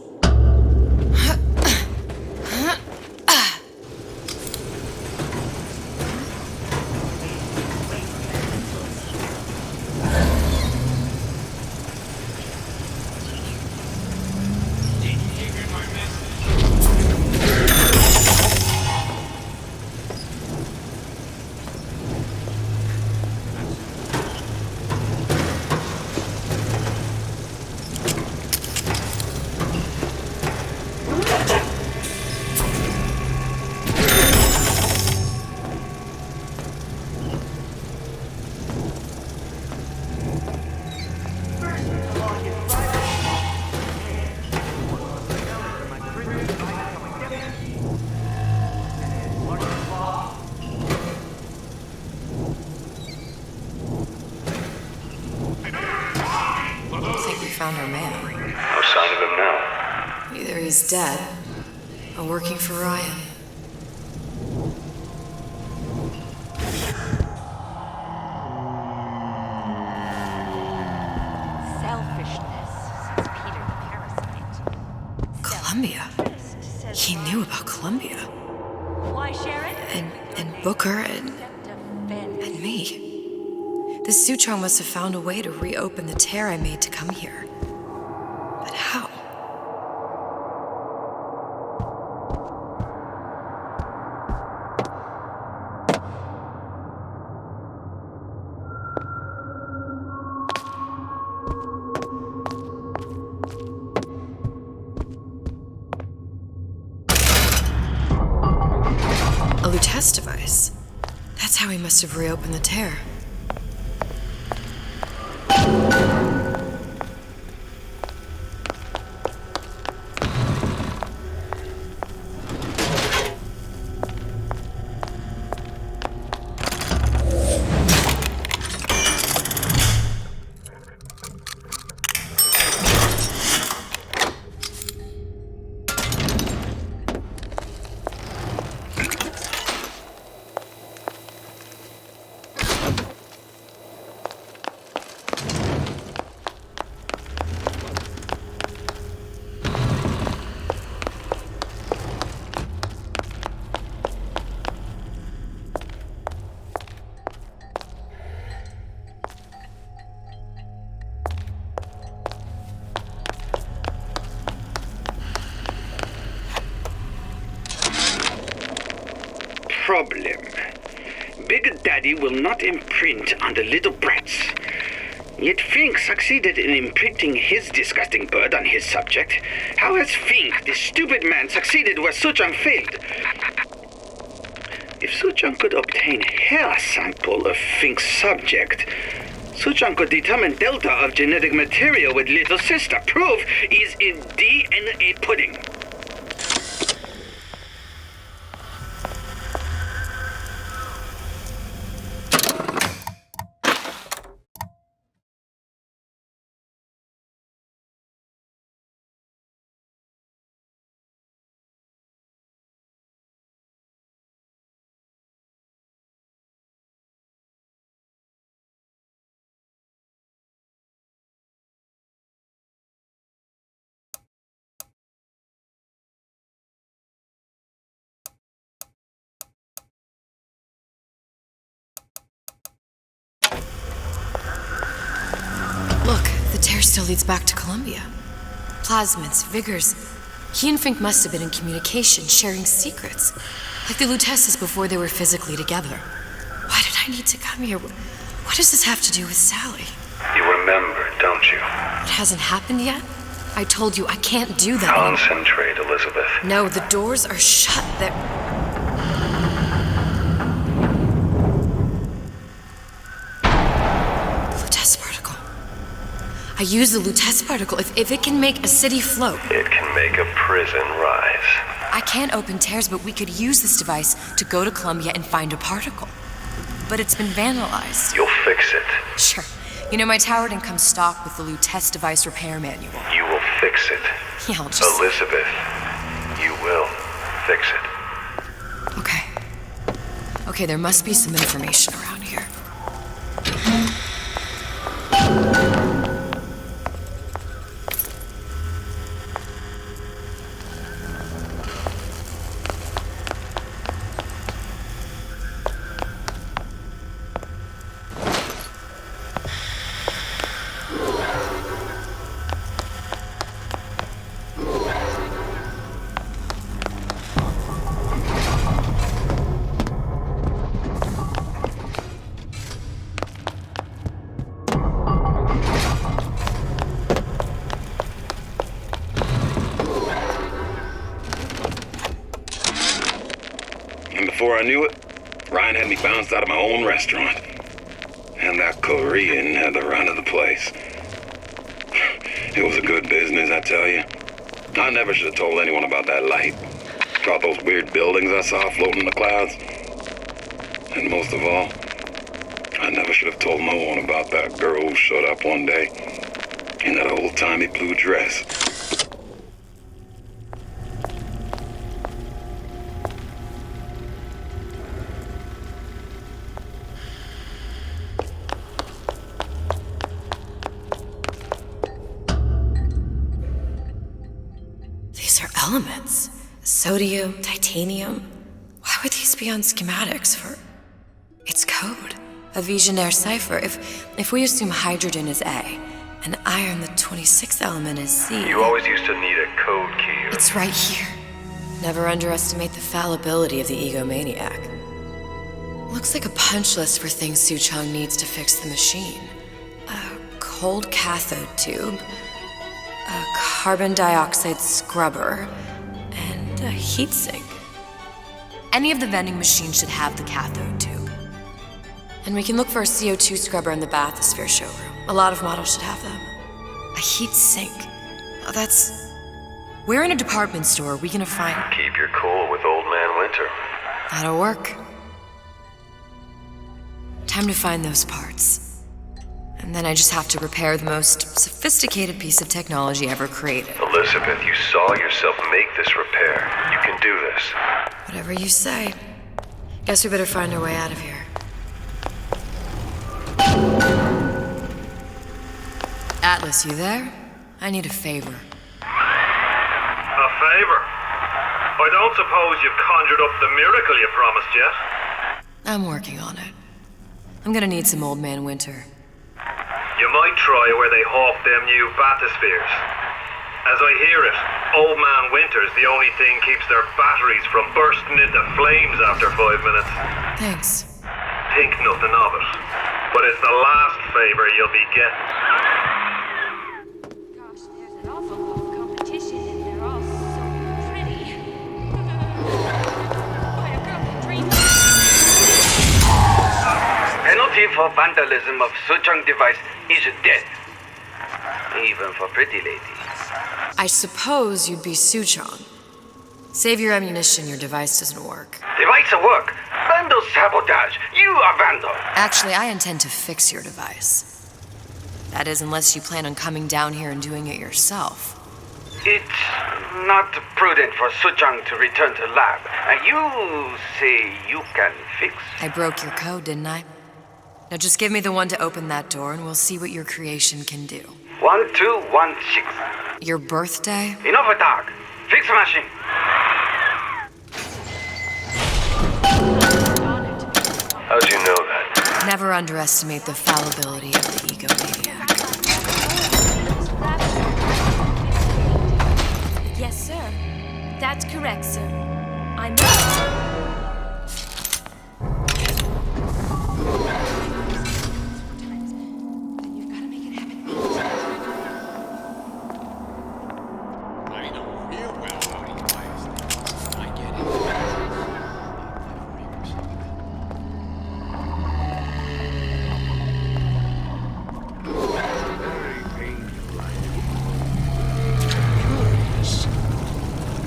Found our man. No sign of him now. Either he's dead, or working for Ryan. Selfishness, says Peter the Parasite. Columbia? He knew about Columbia. Why share it? And Booker and me. This Suchong must have found a way to reopen the tear I made to come here. But how? A Lutece device. That's how he must have reopened the tear. Problem. Big Daddy will not imprint on the little brats. Yet Fink succeeded in imprinting his disgusting bird on his subject. How has Fink, this stupid man, succeeded where Suchong failed? If Suchong could obtain hair sample of Fink's subject, Suchong could determine delta of genetic material with little sister. Proof is in DNA pudding. repair still leads back to Columbia. Plasmids, Vigors. He and Fink must have been in communication, sharing secrets. Like the Lutesses before they were physically together. Why did I need to come here? What does this have to do with Sally? You remember, don't you? It hasn't happened yet? I told you I can't do that. Concentrate, Elizabeth. No, the doors are shut. Lutece particle. I use the Lutece particle. If it can make a city float. It can make a prison rise. I can't open tears, but we could use this device to go to Columbia and find a particle. But it's been vandalized. You'll fix it. Sure. You know, my tower didn't come stock with the Lutece device repair manual. You will fix it. Yeah, I'll just... Elizabeth, you will fix it. Okay. Okay, there must be some information around here. Before I knew it, Ryan had me bounced out of my own restaurant. And that Korean had the run of the place. It was a good business, I tell you. I never should have told anyone about that light. About those weird buildings I saw floating in the clouds. And most of all, I never should have told no one about that girl who showed up one day in that old-timey blue dress. These are elements. Sodium, titanium. Why would these be on schematics for... It's code. A Végigjátszás cipher. If we assume hydrogen is A, and iron, the 26th element, is C... You always used to need a code key. It's right here. Never underestimate the fallibility of the egomaniac. Looks like a punch list for things Suchong needs to fix the machine. A cold cathode tube, a carbon dioxide scrubber, and a heatsink. Any of the vending machines should have the cathode tube. And we can look for a CO2 scrubber in the bathysphere showroom. A lot of models should have them. A heatsink. Oh, that's... Where in a department store are we gonna find... Keep your cool with Old Man Winter. That'll work. Time to find those parts. And then I just have to repair the most sophisticated piece of technology ever created. Elizabeth, you saw yourself make this repair. You can do this. Whatever you say. Guess we better find our way out of here. Atlas, you there? I need a favor. A favor? I don't suppose you've conjured up the miracle you promised yet? I'm working on it. I'm gonna need some Old Man Winter. You might try where they hawk them new bathyspheres. As I hear it, Old Man Winter's the only thing keeps their batteries from bursting into flames after 5 minutes. Thanks. Think nothing of it. But it's the last favor you'll be getting. Penalty for vandalism of Suchong device is death. Even for pretty ladies. I suppose you'd be Suchong. Save your ammunition, your device doesn't work. Device at work. Vandal sabotage. You are vandal. Actually, I intend to fix your device. That is, unless you plan on coming down here and doing it yourself. It's not prudent for Suchong to return to lab. You say you can fix? I broke your code, didn't I? Now just give me the one to open that door and we'll see what your creation can do. 1216. Your birthday? Enough attack. Fix machine. How'd you know that? Never underestimate the fallibility of the egomaniac. That's correct, sir. I'm...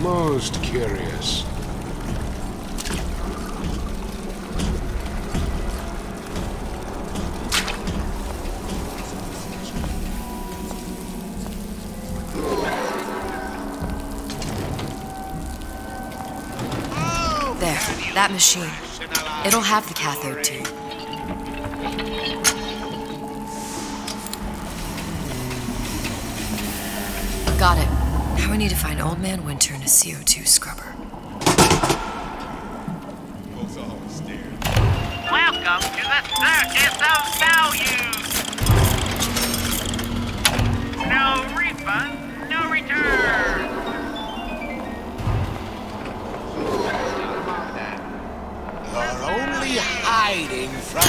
Most curious. There, that machine. It'll have the cathode tube. Got it. Now we need to find Old Man Winter in a CO2 scrubber. Welcome to the circus of value. No refund, no return. You're only hiding from...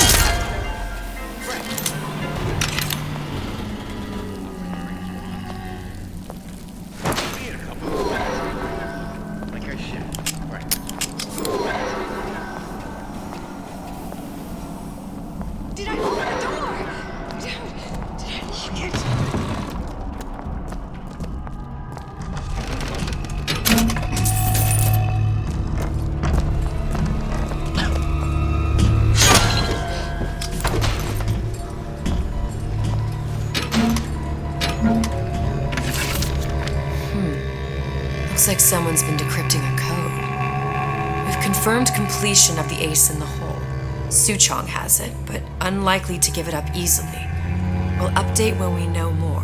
Looks like someone's been decrypting a code. We've confirmed completion of the ace in the hole. Suchong has it, but unlikely to give it up easily. We'll update when we know more.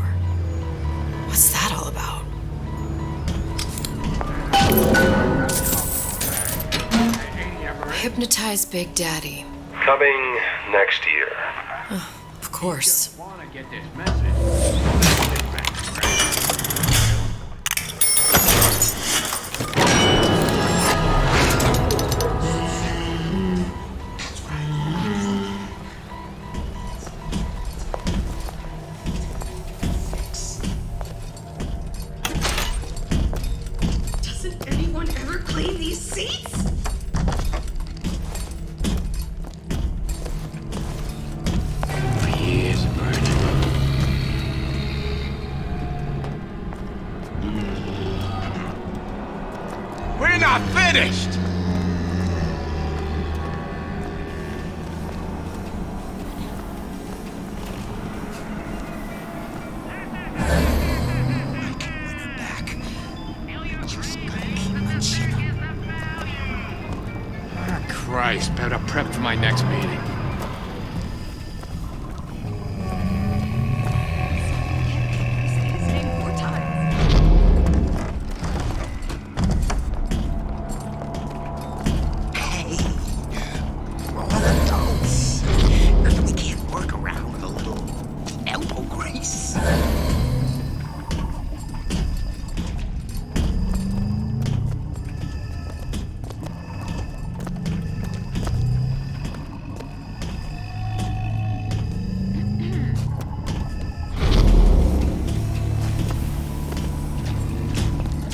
What's that all about? Hypnotize Big Daddy. Coming next year. Of course. Doesn't anyone ever clean these seats? We're not finished! Christ, better prep for my next meeting.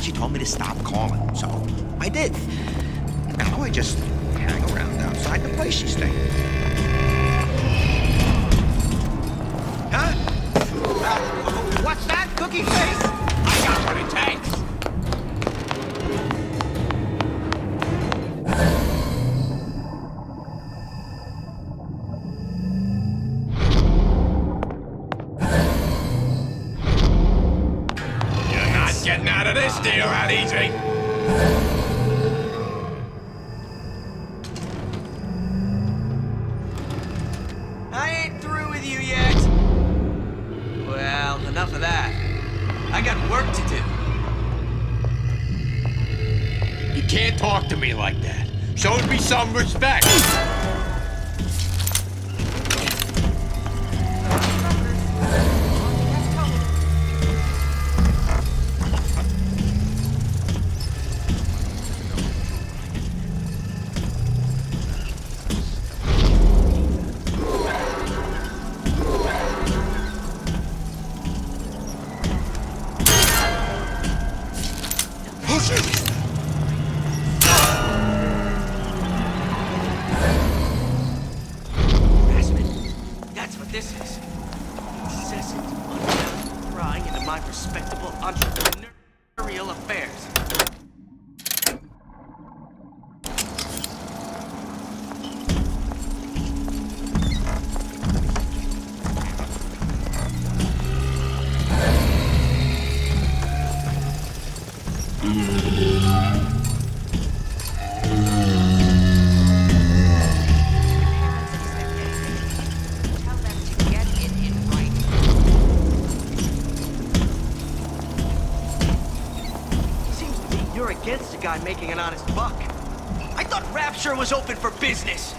She told me to stop calling, so I did. Now I just hang around outside the place she's staying. Huh? What's that, cookie face? I got what it takes. You're not getting out of this deal that easy. I ain't through with you yet. Well, enough of that. I got work to do. You can't talk to me like that. Show me some respect. That's what this is. Incessant, unbound prying into my respectable entrepreneurial affairs. Against a guy making an honest buck. I thought Rapture was open for business.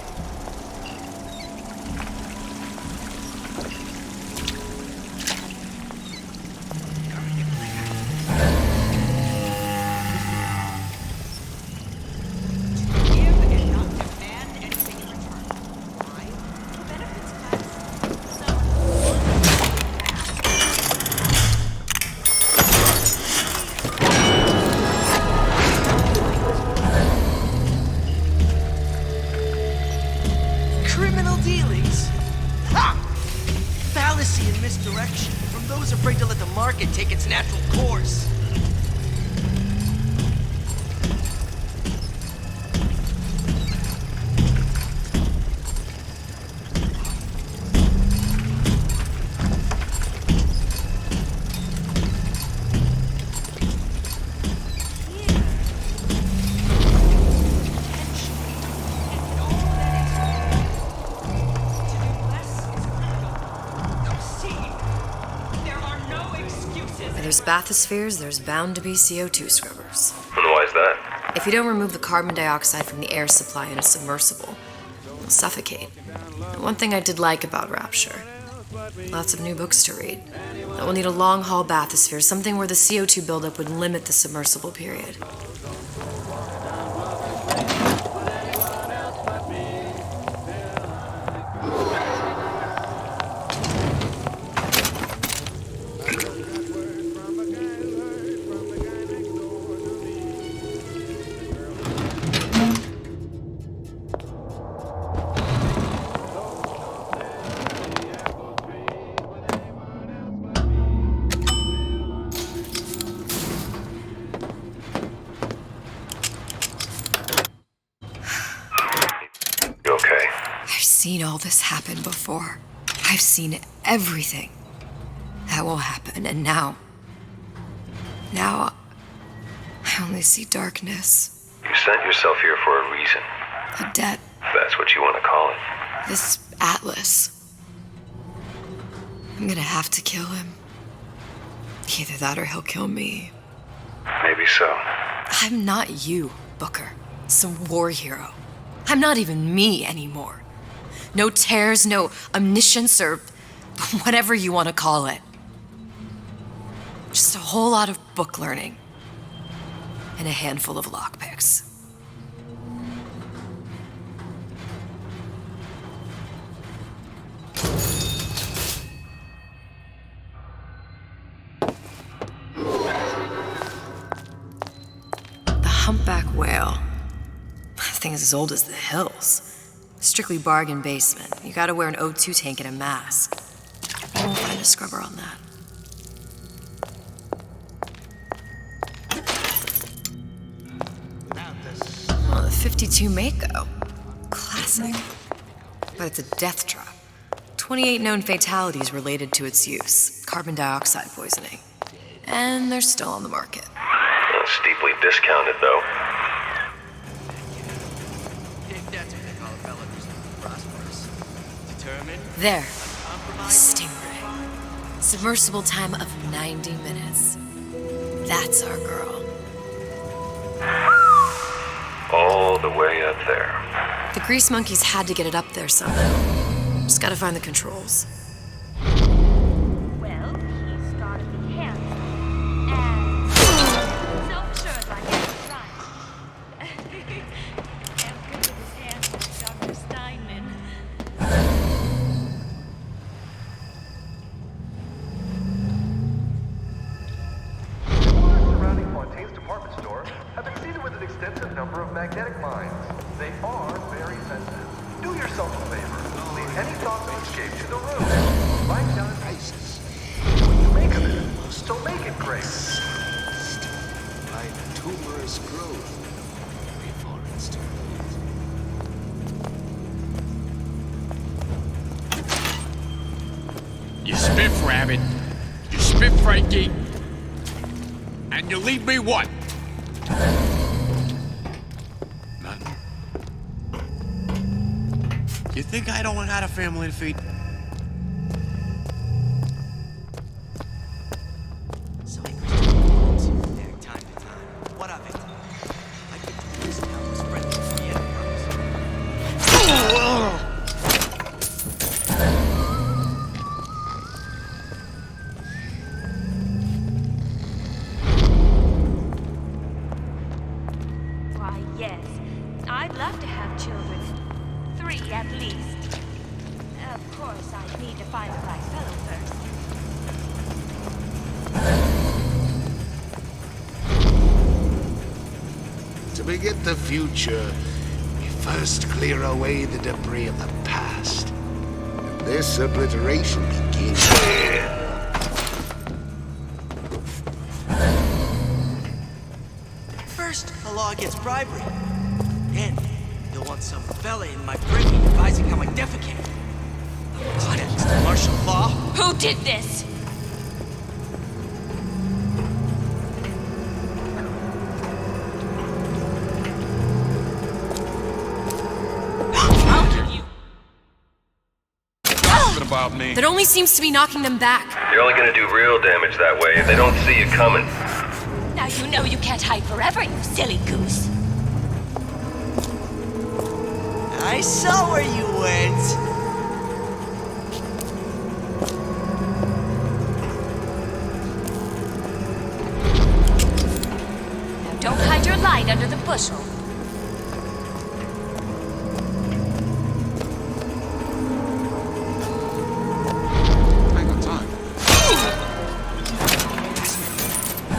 Criminal dealings? Ha! Fallacy and misdirection from those afraid to let the market take its natural course. There's bathyspheres, there's bound to be CO2 scrubbers. And why is that? If you don't remove the carbon dioxide from the air supply in a submersible, you'll suffocate. And one thing I did like about Rapture, lots of new books to read. That we'll need a long-haul bathysphere, something where the CO2 buildup would limit the submersible period. I've seen all this happen before. I've seen everything that will happen, and now I only see darkness. You sent yourself here for a reason. A debt. If that's what you want to call it. This Atlas. I'm gonna have to kill him. Either that or he'll kill me. Maybe so. I'm not you, Booker. Some war hero. I'm not even me anymore. No tears, no omniscience, or whatever you want to call it. Just a whole lot of book learning. And a handful of lockpicks. The humpback whale. That thing is as old as the hills. Strictly bargain basement. You gotta wear an O2 tank and a mask. I won't find a scrubber on that. Well, the 52 Mako. Classic. But it's a death trap. 28 known fatalities related to its use. Carbon dioxide poisoning. And they're still on the market. Steeply discounted, though. There. Stingray. Submersible time of 90 minutes. That's our girl. All the way up there. The grease monkeys had to get it up there somehow. Just gotta find the controls. Well, he started with cancer. And self-assured like every right. And good with his hands like Dr. Steinman. Surrounding Fontaine's department store an extensive number of magnetic mines. They are very sensitive. Do yourself a favor. Leave any thoughts of escape to the room. Write down faces. What you make of it. So make it great. By the tumorous growth before it's too late. You spiff, Rabbit. You spiff, Frankie. And you leave me what? Nothing. You think I don't have a family to feed? So I calls you from there time to time. What of it? I get to listen how those friendly free enterprise. Why, yes. I'd love to have children. 3 at least. Of course, I'd need to find the right fellow first. To beget the future, we first clear away the debris of the past. And this obliteration begins here. First, the law gets bribery. Then, you'll want some fella in my privy advising how I defecate. What's next? Martial law? Who did this? How dare you? Nothing about me. That only seems to be knocking them back. You're only gonna do real damage that way if they don't see you coming. Now you know you can't hide forever, you silly goose. I saw where you went. Now don't hide your light under the bushel. I ain't got time.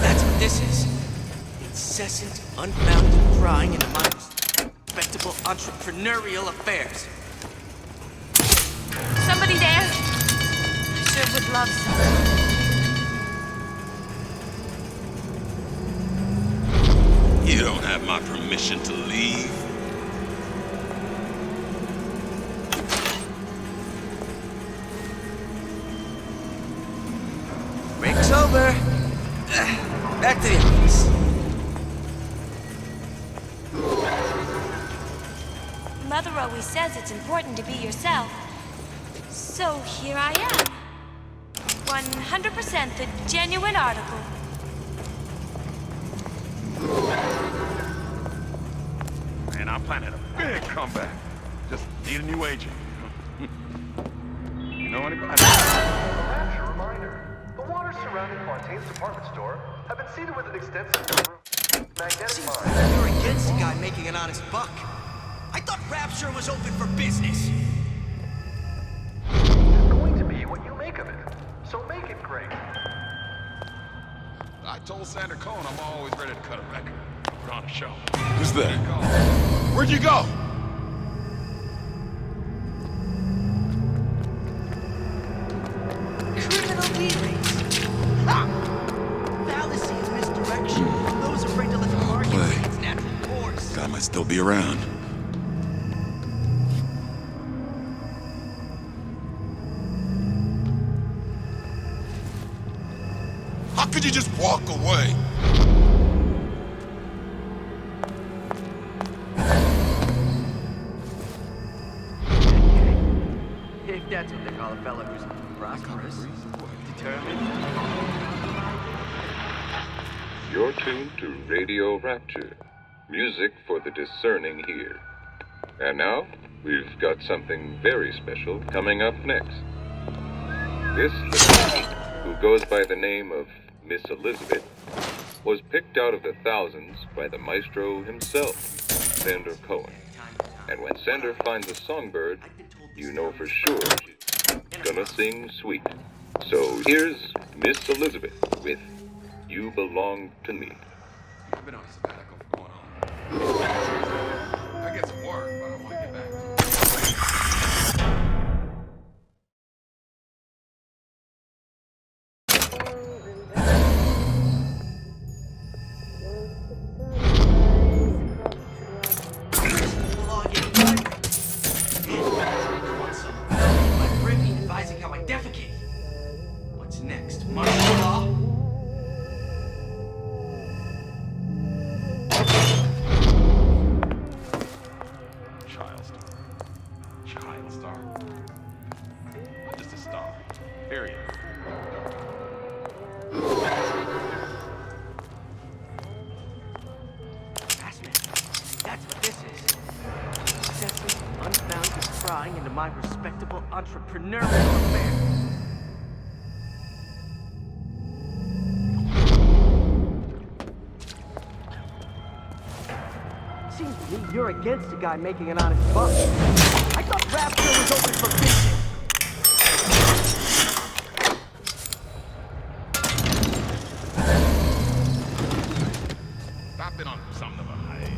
That's what this is. Incessant, unbounded prying into my respectable entrepreneurial affairs. Somebody there? I sure would love some. You don't have my permission to leave. Break's over. Back to the office. Mother always says it's important to be yourself. So here I am. 100% the genuine article. Man, I'm planning a big comeback. Just need a new agent. You know anybody? Rapture reminder. The waters surrounding Fontaine's department store have been seeded with an extensive number of magnetic mines. You're against a guy making an honest buck. I thought Rapture was open for business. It's going to be what you make of it. So make it great. I told Sander Cohen I'm always ready to cut a record. Put on a show. Who's that? Where'd you go? Criminal dealings. Ha! Fallacy and misdirection. Those afraid to let the market take its natural course. Guy might still be around. How could you just walk away? If that's what they call a fella who's prosperous, determined. You're tuned to Radio Rapture, music for the discerning ear. And now, we've got something very special coming up next. This little lady, who goes by the name of Miss Elizabeth, was picked out of the thousands by the maestro himself, Sander Cohen. And when Sander finds a songbird, you know for sure she's gonna sing sweet. So here's Miss Elizabeth with You Belong to Me. I've been on a sabbatical for going on I get some work, but I want to get back to advising how I defecate. What's next? Martial law? Child star. I'm just a star. Period. That's what this is. Successfully unbound is prying into my respectable entrepreneurial affair. Seems to me you're against a guy making an honest buck. I thought Rapture was open for business. I've been on something of a hiatus.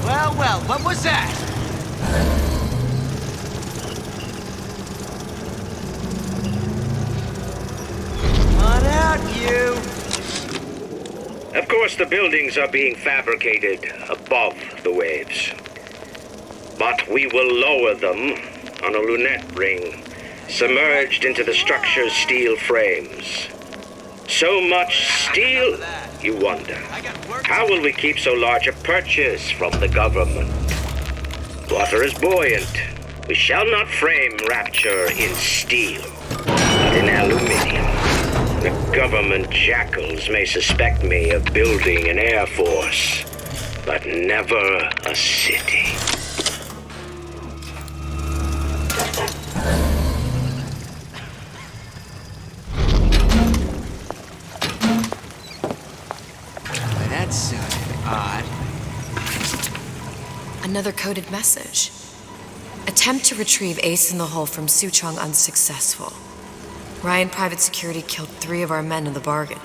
Well, what was that? Come on out, you! Of course, the buildings are being fabricated above the waves. But we will lower them on a lunette ring, submerged into the structure's steel frames. So much steel, you wonder. How will we keep so large a purchase from the government? Water is buoyant. We shall not frame Rapture in steel, but in aluminium. The government jackals may suspect me of building an air force, but never a city. That sounded odd. Another coded message. Attempt to retrieve Ace in the Hole from Suchong unsuccessful. Ryan Private Security killed 3 of our men in the bargain.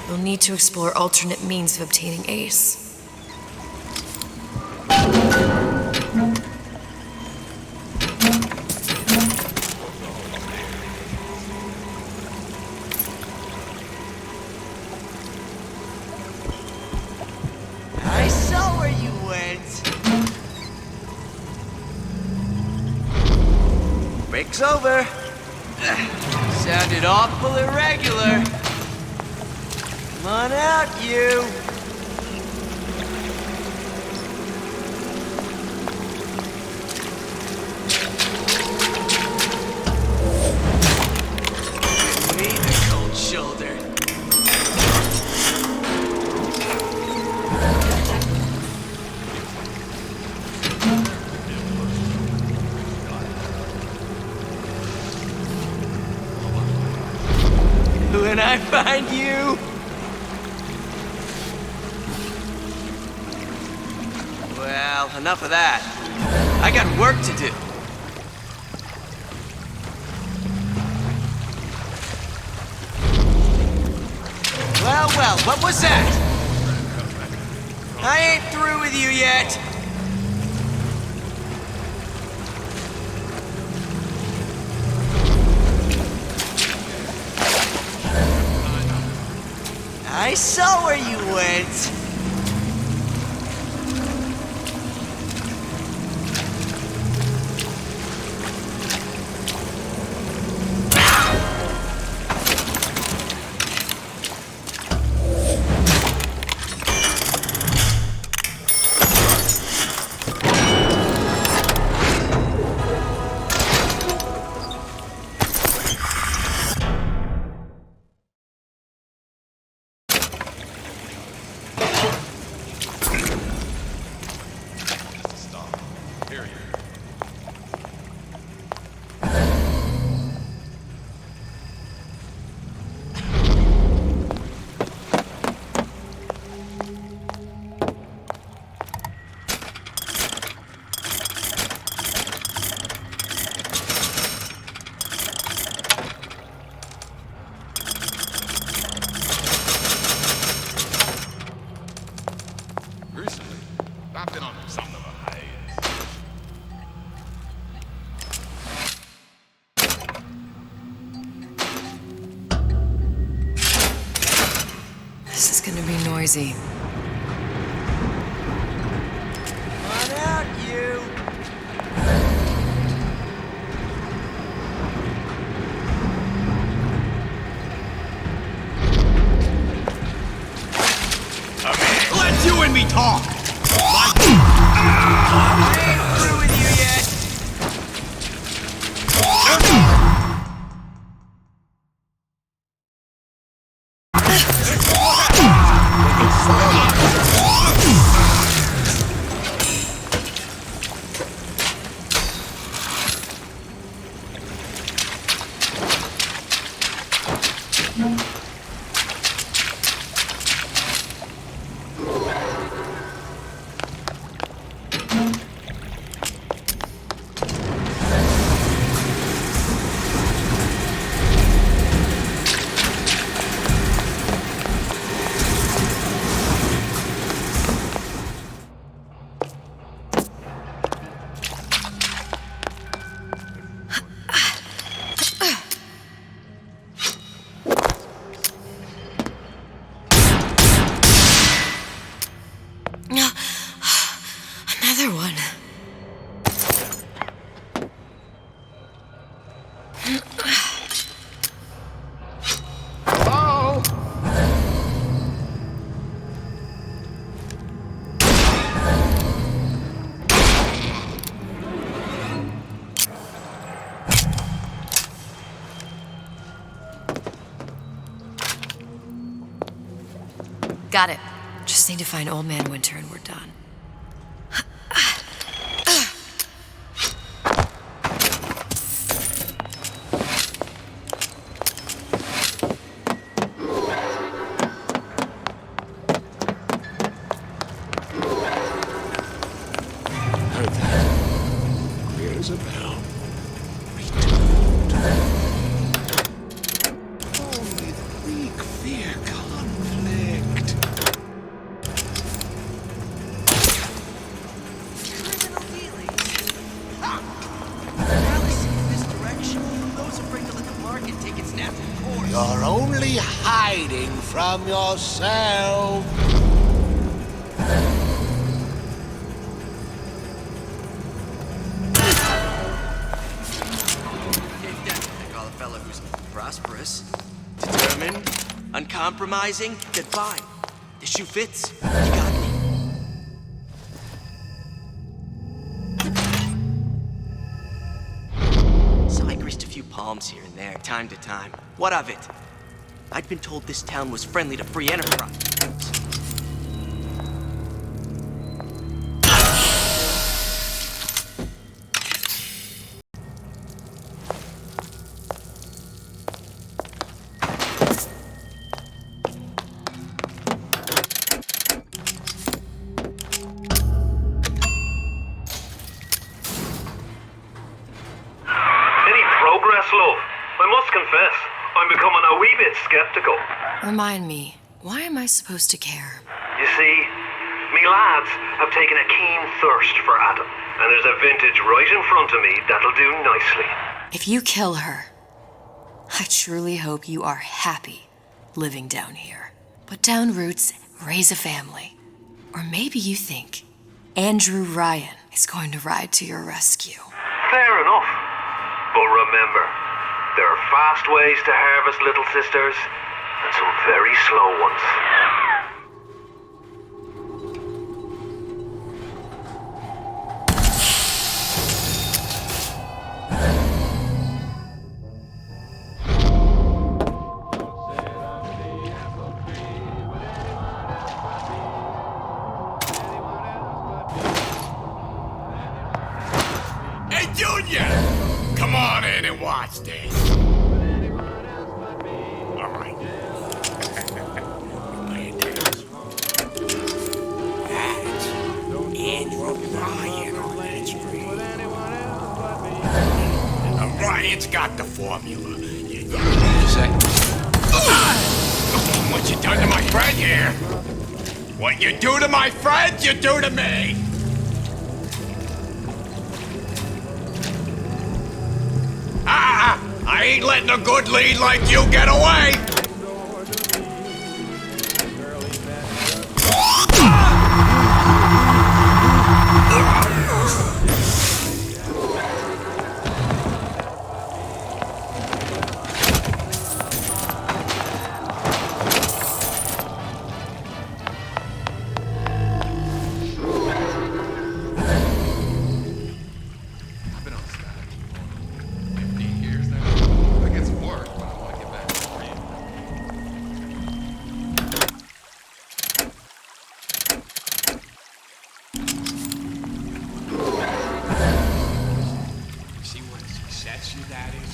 We'll need to explore alternate means of obtaining Ace. I saw where you went. Break's over. Sounded awful irregular. Come on out, you. Me the cold shoulder. When I find you... Well, enough of that. I got work to do. Well, what was that? I ain't through with you yet. I saw where you went. This is gonna be noisy. Come on out, you! Let you and me talk! I ain't through with you yet! Another one. Oh! Got it. Just need to find Old Man Winter and we're done. Clear as a bell. Only the Greek fear conflict. Criminal dealings. Ha! Alice in this direction. Those afraid to let the market take its natural course. You're only hiding from yourself. I call a fella who's prosperous, determined, uncompromising, then fine. The shoe fits. You got me. So I greased a few palms here and there, time to time. What of it? I'd been told this town was friendly to free enterprise. Love, I must confess, I'm becoming a wee bit skeptical. Remind me, why am I supposed to care? You see, me lads have taken a keen thirst for Adam, and there's a vintage right in front of me that'll do nicely. If you kill her, I truly hope you are happy living down here. Put down roots, raise a family. Or maybe you think Andrew Ryan is going to ride to your rescue. Fair enough. But remember, there are fast ways to harvest little sisters, and some very slow ones. Hey, Junior! Come on in and watch this. All right. That's Andrew Ryan on that screen. Ryan's got the formula. You say? What you done to my friend here? What you do to my friend, you do to me. I ain't letting a good lead like you get away! status.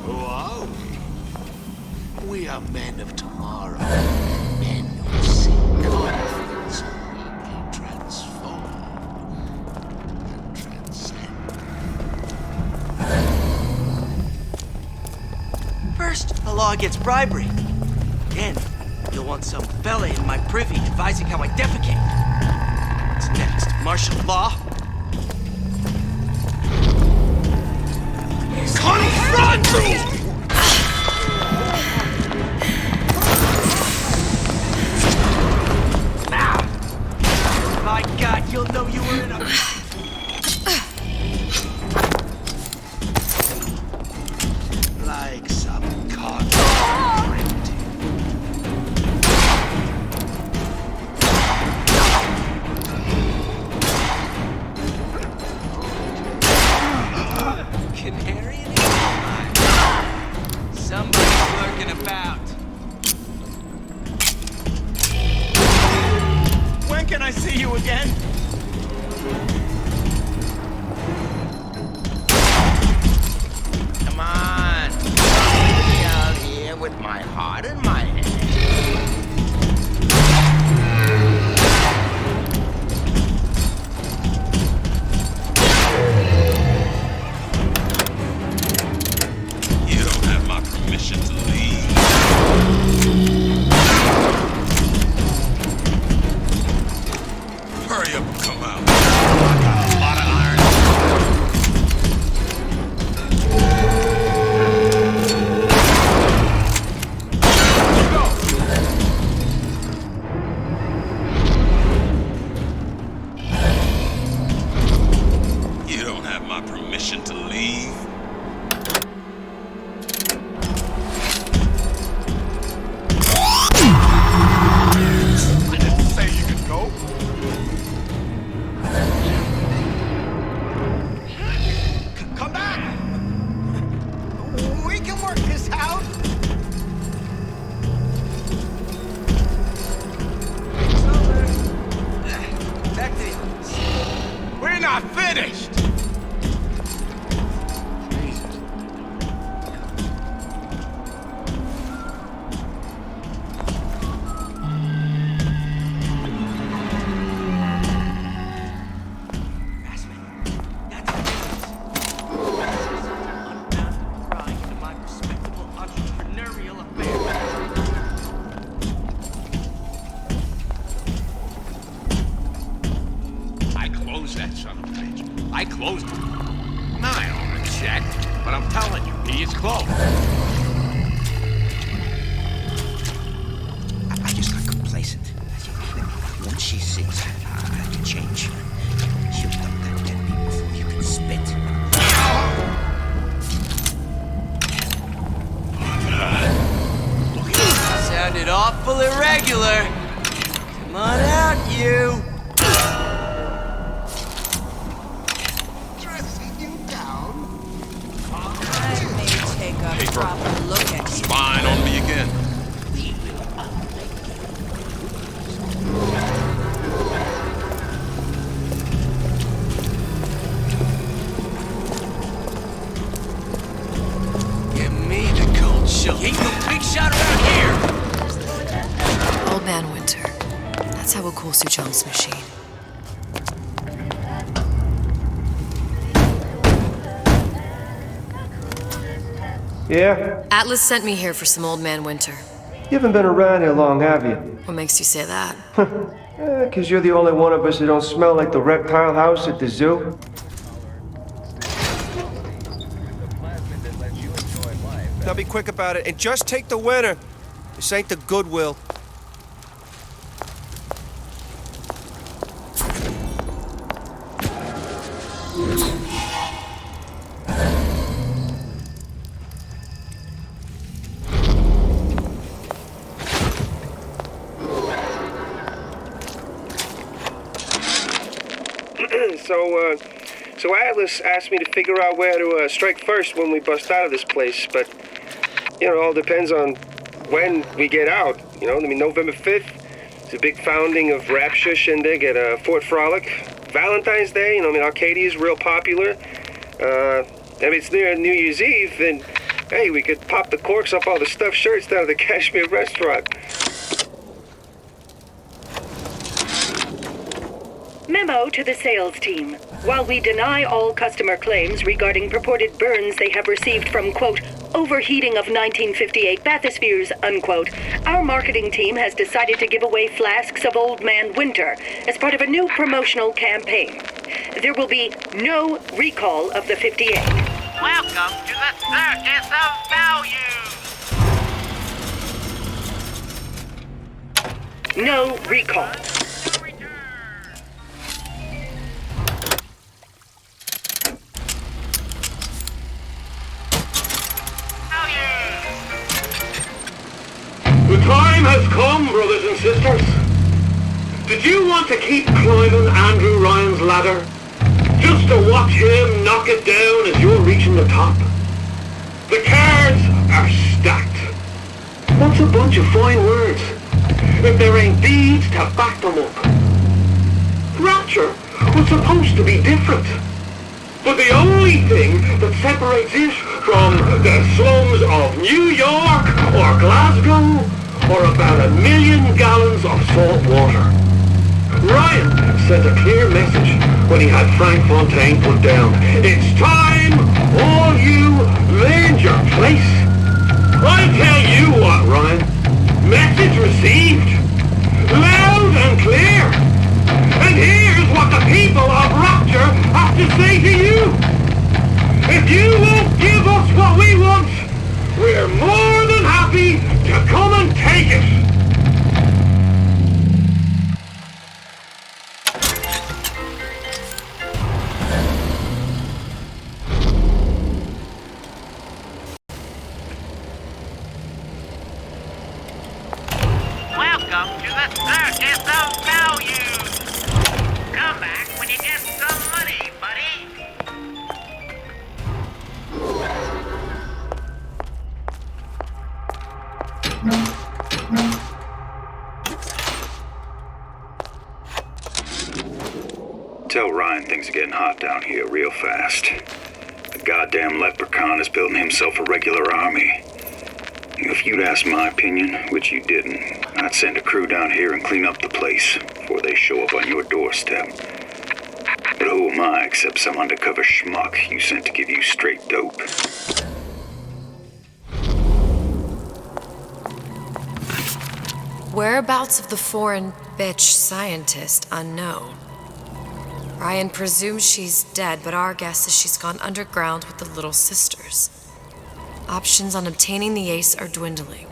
Who are we? We are men of tomorrow. Men who seek confidence and weakly transform and transcend. First, the law gets bribery. Then, you'll want some fella in my privy advising how I defecate. What's next? Martial law? Confront you! My God, you'll know you were in a... Like some cotton. Canary in the coal mine. Somebody's lurking about. When can I see you again? Come on. I'll be out here with my heart in my hand. You don't have my permission to leave. Hurry up and come out. I got a lot of iron. You don't have my permission to leave. I didn't say you could go. Come back! We can work this out! It's over. Back to the office. We're not finished! Prying into my respectable entrepreneurial affairs. I closed that son of a bitch. I closed it. Now I own the check, but I'm telling you, he is closed. I just got complacent. Once she sees I can change, she'll dump that dead meat before you can spit. Sounded awful irregular. Come on out, you. Dressing you down? I may take a proper look at you. Spying on me again. Give me the cold shoulder. Ain't no big shot around here. Old Man Winter. That's how we'll cool Suchong's machine. Yeah? Atlas sent me here for some Old Man Winter. You haven't been around here long, have you? What makes you say that? 'Cause you're the only one of us that don't smell like the reptile house at the zoo. Now be quick about it and just take the winner. This ain't the Goodwill. So Atlas asked me to figure out where to strike first when we bust out of this place, but, you know, it all depends on when we get out, you know? I mean, November 5th It's a big founding of Rapture shindig at Fort Frolic. Valentine's Day, Arcadia's real popular. If it's near New Year's Eve, then, hey, we could pop the corks off all the stuffed shirts down at the Kashmir restaurant. Memo to the sales team. While we deny all customer claims regarding purported burns they have received from, quote, overheating of 1958 bathyspheres, unquote, our marketing team has decided to give away flasks of Old Man Winter as part of a new promotional campaign. There will be no recall of the 58. Welcome to the Circus of Value! No recall. The time has come, brothers and sisters. Did you want to keep climbing Andrew Ryan's ladder? Just to watch him knock it down as you're reaching the top? The cards are stacked. What's a bunch of fine words if there ain't deeds to back them up? Rapture was supposed to be different. But the only thing that separates it from the slums of New York or Glasgow or about 1 million gallons of salt water. Ryan sent a clear message when he had Frank Fontaine put down. It's time all you learned your place. I tell you what, Ryan. Message received. Loud and clear. And here's what the people of Rapture have to say to you. If you won't give us what we want, we're more than happy to come and take it. Welcome to the Circus of Value! Come back when you get some money, buddy! Tell Ryan things are getting hot down here real fast. The goddamn leprechaun is building himself a regular army. If you'd asked my opinion, which you didn't, I'd send a crew down here and clean up the place before they show up on your doorstep. But who am I except some undercover schmuck you sent to give you straight dope? Whereabouts of the foreign bitch scientist unknown. Ryan presumes she's dead, but our guess is she's gone underground with the Little Sisters. Options on obtaining the ace are dwindling.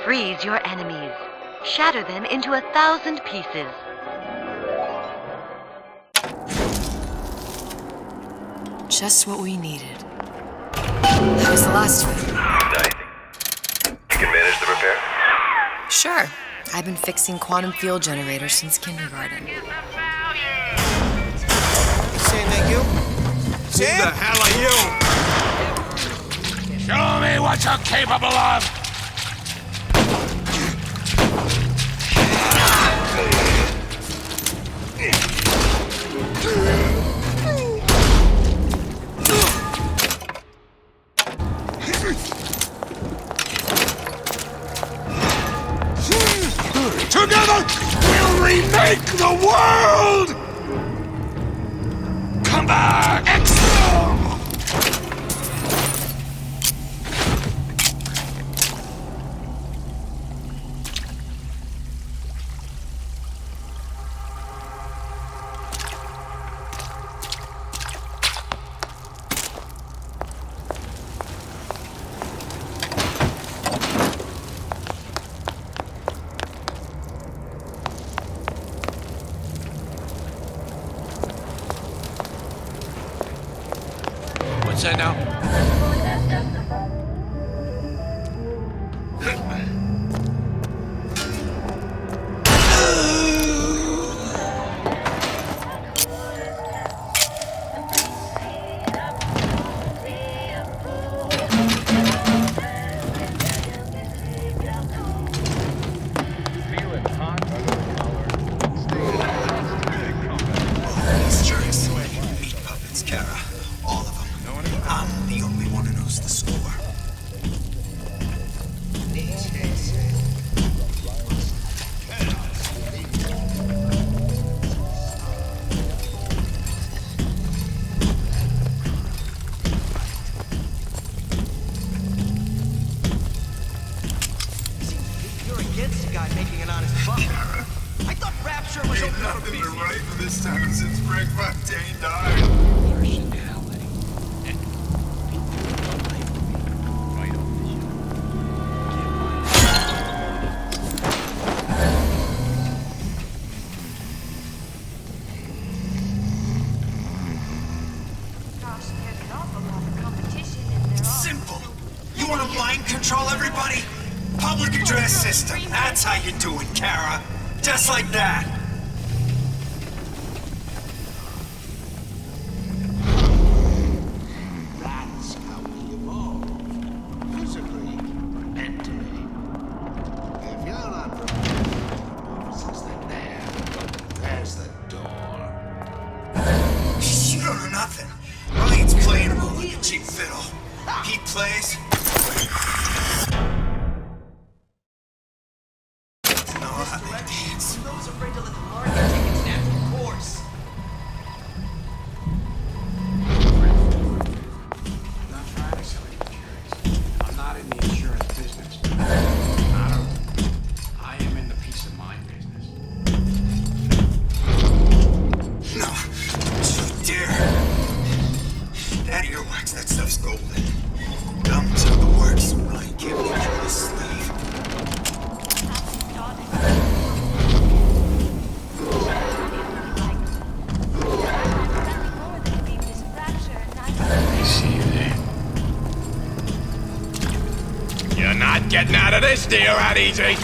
Freeze your enemies. Shatter them into 1,000 pieces. Just what we needed. That was the last one. You can manage the repair? Sure. I've been fixing quantum field generators since kindergarten. Saying that you? Who the hell are you? Show me what you're capable of! Together, we'll remake the world! Come back! What's that now? Control everybody? Public address system. That's how you do it, Kara. Just like that. That's how we evolve. Physically, mentally. If you're not prepared for purposes, then there's the door. You don't know nothing. Ryan's playing him like a cheap fiddle. He plays. Those afraid to let the market take its natural course. I'm not trying to sell you insurance. I'm not in the insurance business. I am in the peace of mind business. No, don't you dare. Out of your wax, that stuff's golden. Gums up the works, Ryan can't leave you his sleeve. You're not getting out of this deal that easy.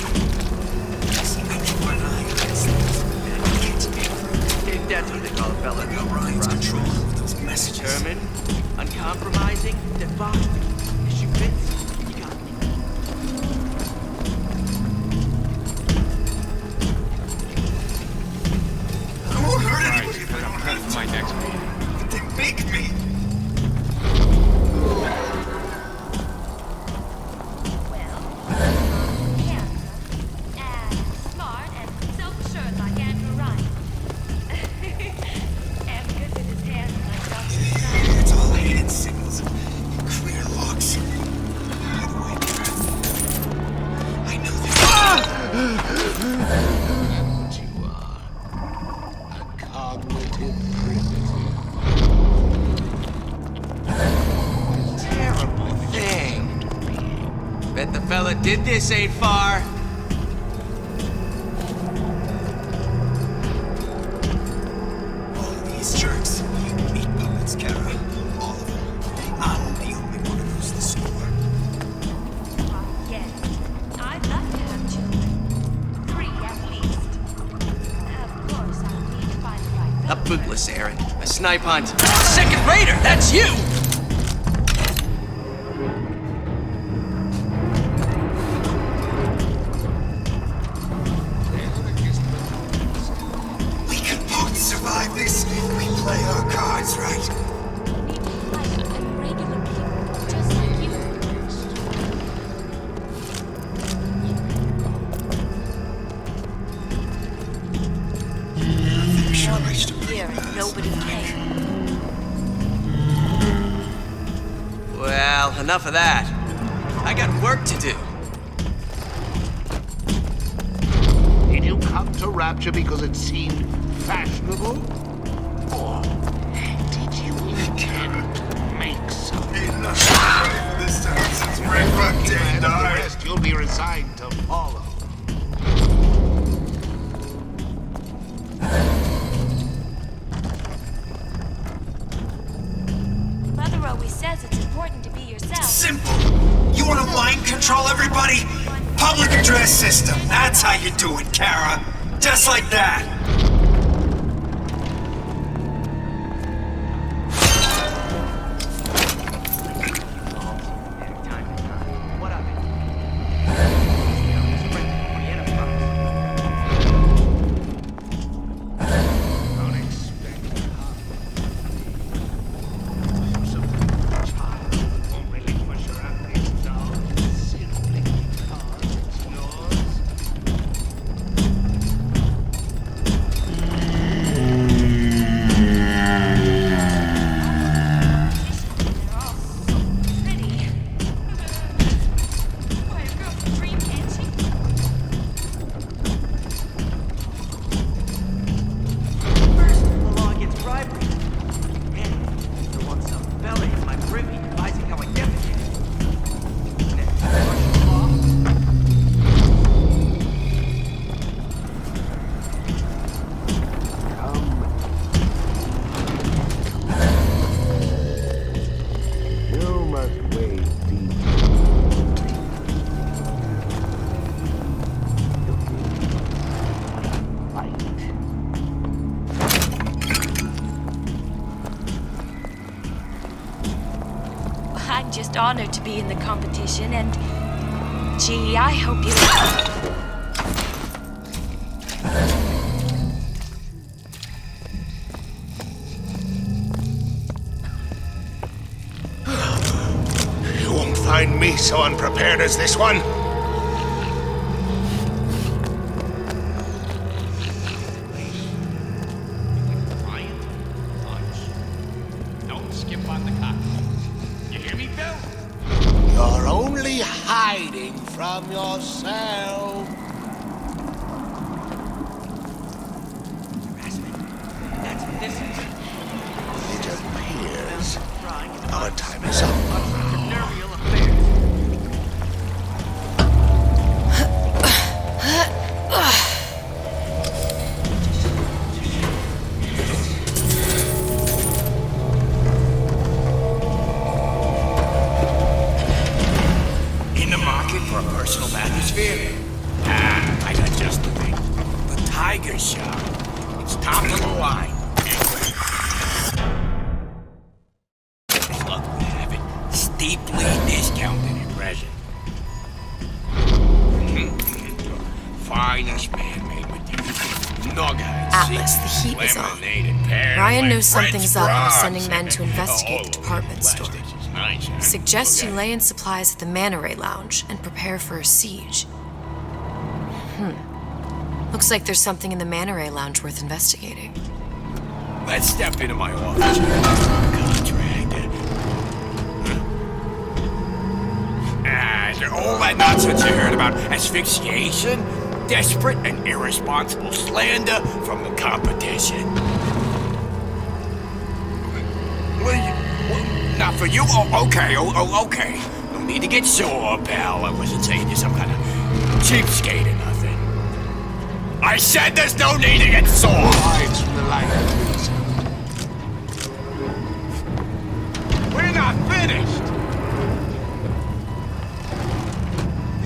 That's what they call a fella. Ryan's controlling with those messages. Determined, uncompromising, defiant. Issue fits, you got me. I won't hurt anybody if I don't Ready have for my next meeting. to. They make me. It's all hand signals and clear locks. How do I do it? I know this. That's what you are. A cognitive primitive. Terrible thing. Bet the fella did this ain't far. All of these jerks, meat puppets, Kara. All of them. I'm the only one who knows the score. Yes, I'd love to have children. 3 at least. Of course, I'll need to find the right A bootless errand. A snipe hunt. Second raider, that's you! We can both survive this. We play our cards right. regular people, just like you. Here, nobody came. Well, enough of that. I got work to do. Did you come to Rapture because it seemed fashionable? Or did you intend to make something? This time since Red Rock Day The died. rest you'll be resigned to follow. Mother always says it's important to be yourself. Simple. You want to mind control everybody? Public address system. That's how you do it, Kara. Just like that. I'm just honored to be in the competition, and gee, I hope you. You won't find me so unprepared as this one. Don't skip on the cock. You hear me, Bill? You're only hiding from yourself. That's what this is. It appears our time is up. Entrepreneurial affairs. In the market for a personal bathysphere? Ah, I got just the thing. The Tiger Shark. It's top of the line. Look, we have it. Steeply discounted at present. Finest man-made material. Atlas, the heat is on. Ryan knows something's up and is sending men to investigate the department store. Suggests you lay in supplies at the Manta Ray Lounge and prepare for a siege. Looks like there's something in the Manta Ray Lounge worth investigating. Let's step into my office. Contract. Is there all that nonsense you heard about asphyxiation? Desperate and irresponsible slander from the competition. Not for you? Oh, okay, okay. No need to get sore, pal. I wasn't saying you're some kind of cheapskate or nothing. I said there's no need to get sore! Hides from the light, please. We're not finished!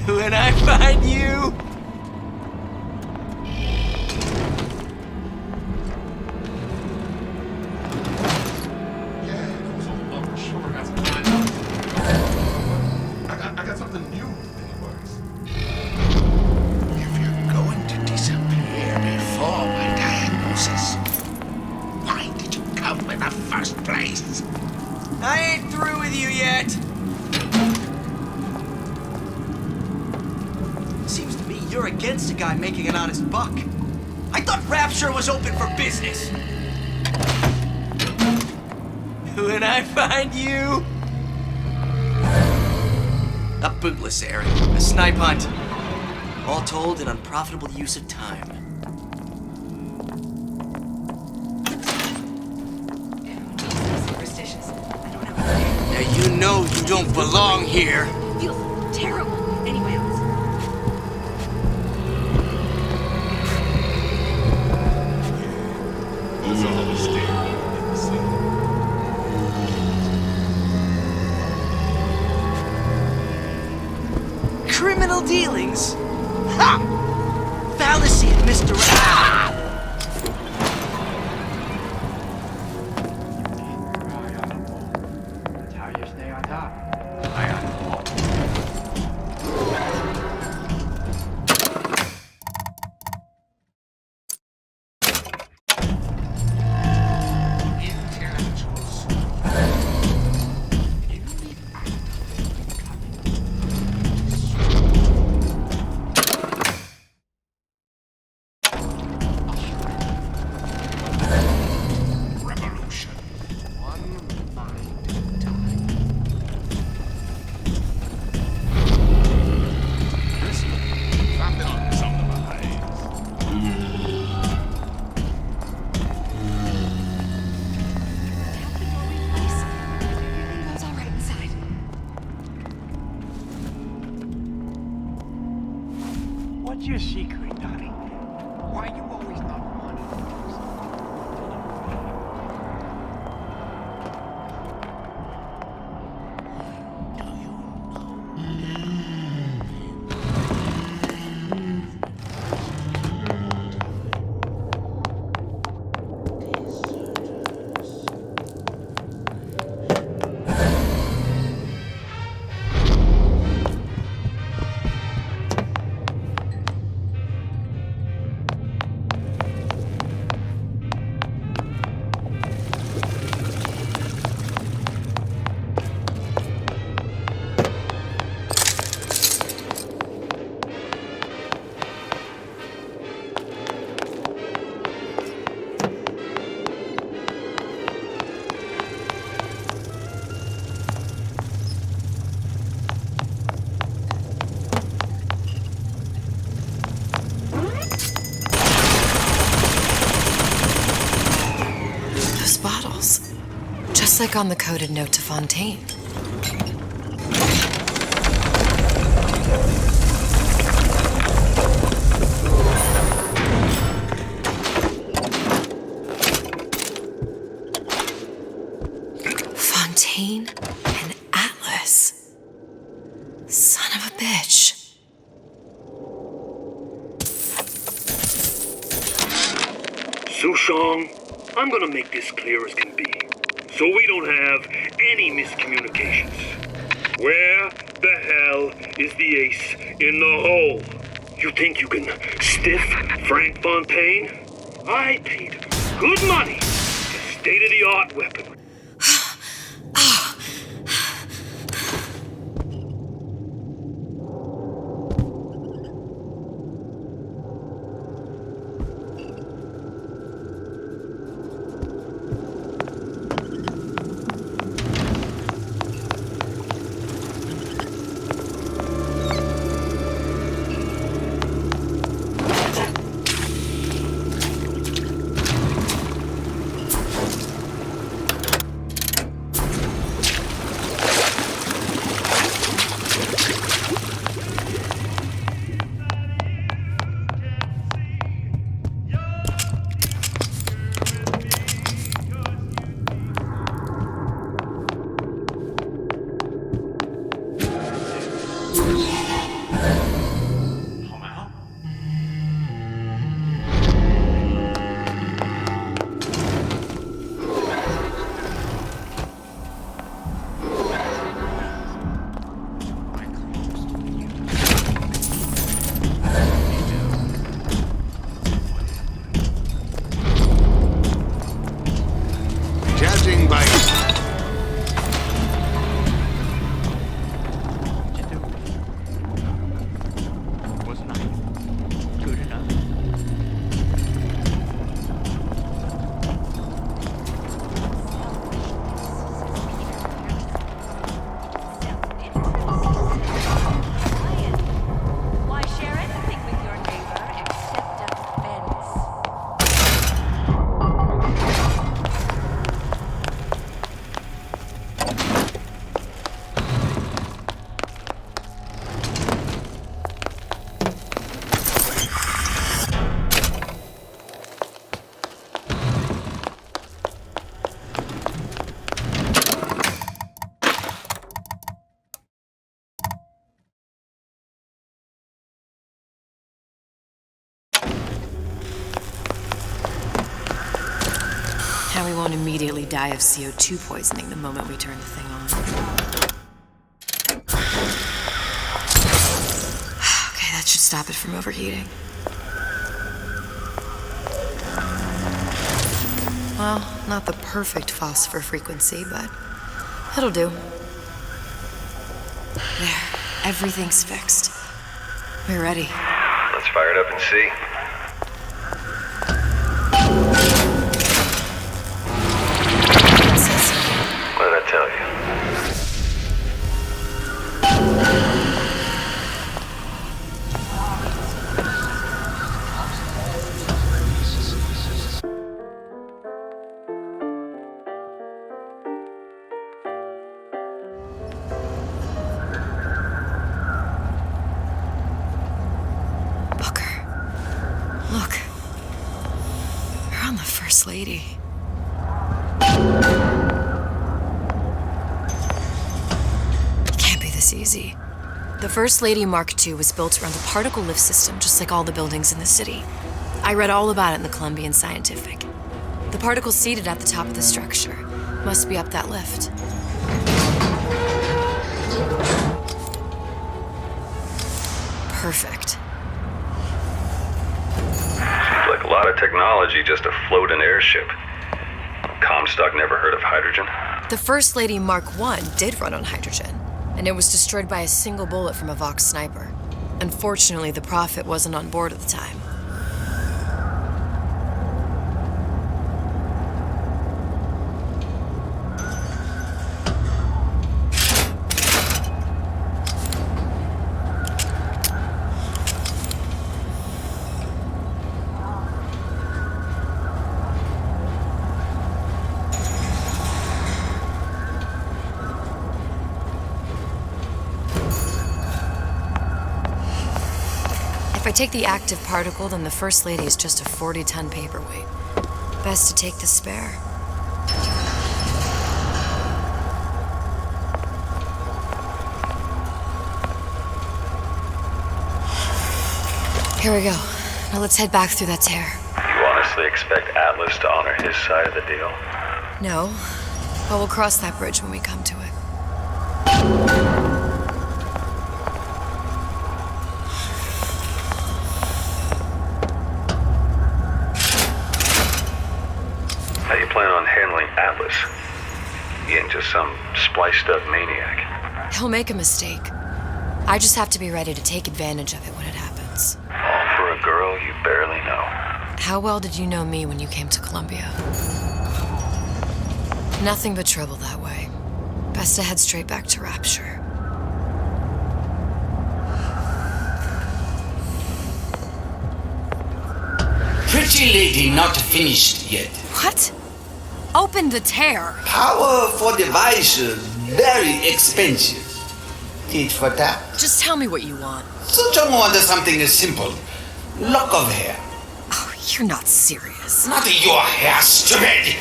When I find you... I got something new in the works. If you're going to disappear before my diagnosis, why did you come in the first place? I ain't through with you yet. Seems to me you're against a guy making an honest buck. I thought Rapture was open for business. When I find you... A bootless errand, a snipe hunt. All told, an unprofitable use of time. Superstitious. I don't know. Now you know you don't belong here. Feels terrible. Anyway, That's all the state in the scene. Criminal dealings things. Ha! Fallacy and misdirection. That's how you stay on top. Eye on the ball. What's your secret, Donnie? Why you always number one in Just like on the coded note to Fontaine. Fontaine and Atlas. Son of a bitch. Sushong, I'm gonna make this clear as can be, so we don't have any miscommunications. Where the hell is the ace in the hole? You think you can stiff Frank Fontaine? I paid good money for state-of-the-art weapon. won't immediately die of CO2 poisoning the moment we turn the thing on. Okay, that should stop it from overheating. Well, not the perfect phosphor frequency, but it'll do. There, everything's fixed. We're ready. Let's fire it up and see. What did I tell you? Look. We're on the First Lady. It can't be this easy. The First Lady Mark II was built around a particle lift system, just like all the buildings in the city. I read all about it in the Columbian Scientific. The particles seated at the top of the structure must be up that lift. Perfect. Seems like a lot of technology just to float an airship. Comstock never heard of hydrogen. The First Lady Mark I did run on hydrogen, and it was destroyed by a single bullet from a Vox sniper. Unfortunately, the Prophet wasn't on board at the time. If I take the active particle, then the First Lady is just a 40-ton paperweight. Best to take the spare. Here we go. Now let's head back through that tear. You honestly expect Atlas to honor his side of the deal? No, but we'll cross that bridge when we come to it. How you plan on handling Atlas? He ain't just some spliced-up maniac. He'll make a mistake. I just have to be ready to take advantage of it when it happens. All for a girl you barely know. How well did you know me when you came to Columbia? Nothing but trouble that way. Best to head straight back to Rapture. Pretty lady not finished yet. What? Open the tear. Power for device very expensive. Tit for tat. Just tell me what you want. Suchong wants something simple. Lock of hair. Oh, you're not serious. Not your hair, stupid.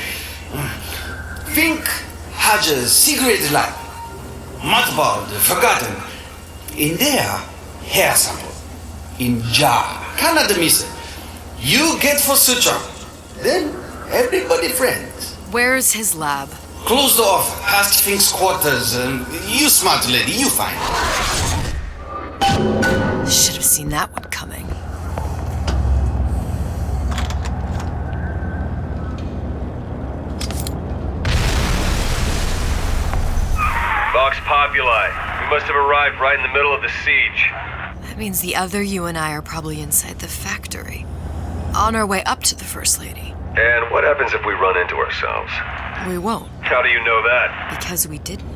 Think has a secret life. Mothballed, forgotten. In there, hair sample. In jar. Cannot miss it. You get for Suchong. Then everybody friends. Where's his lab? Closed off, past Fink's quarters. You smart lady, you find. Should have seen that one coming. Vox Populi. We must have arrived right in the middle of the siege. That means the other you and I are probably inside the factory. On our way up to the First Lady. And what happens if we run into ourselves? We won't. How do you know that? Because we didn't.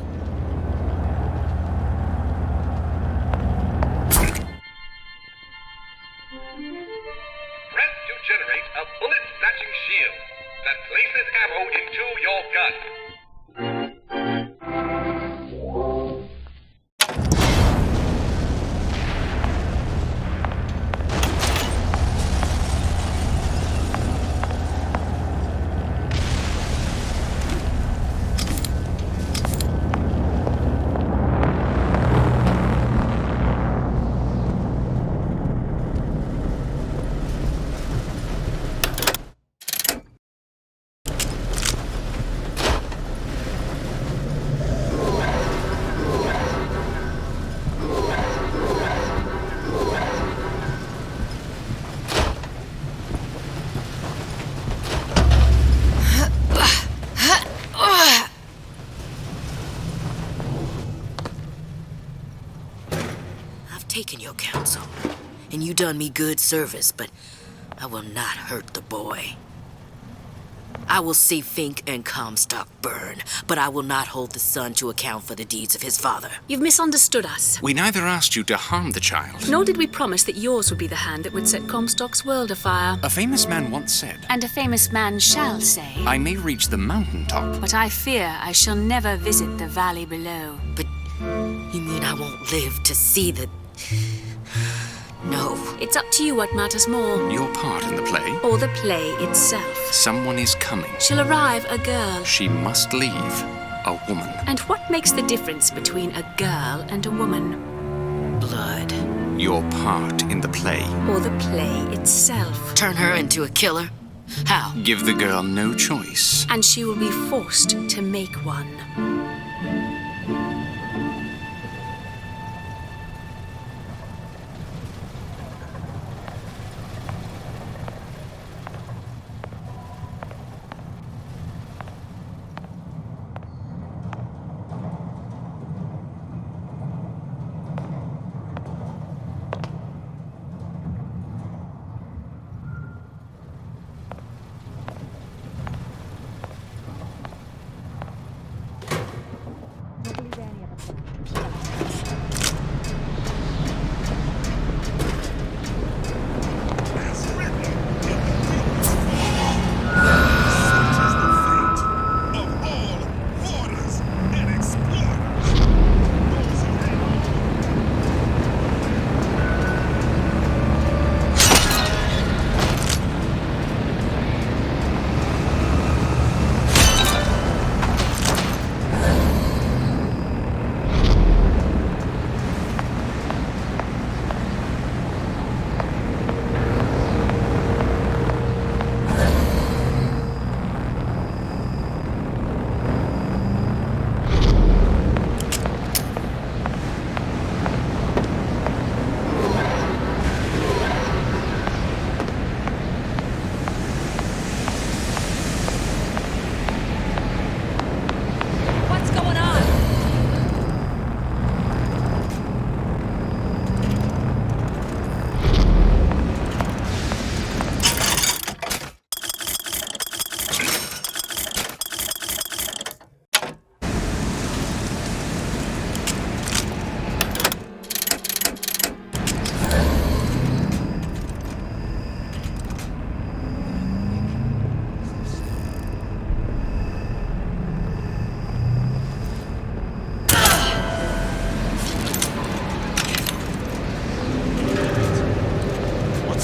Press to generate a bullet-snatching shield that places ammo into your gun. your counsel. And you done me good service, but I will not hurt the boy. I will see Fink and Comstock burn, but I will not hold the son to account for the deeds of his father. You've misunderstood us. We neither asked you to harm the child. Nor did we promise that yours would be the hand that would set Comstock's world afire. A famous man once said, And a famous man shall say, I may reach the mountaintop, but I fear I shall never visit the valley below. But you mean I won't live to see the... No. It's up to you what matters more. Your part in the play? Or the play itself. Someone is coming. She'll arrive a girl. She must leave a woman. And what makes the difference between a girl and a woman? Blood. Your part in the play. Or the play itself. Turn her into a killer? How? Give the girl no choice. And she will be forced to make one.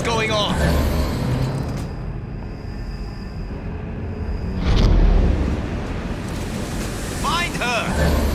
going on? Find her!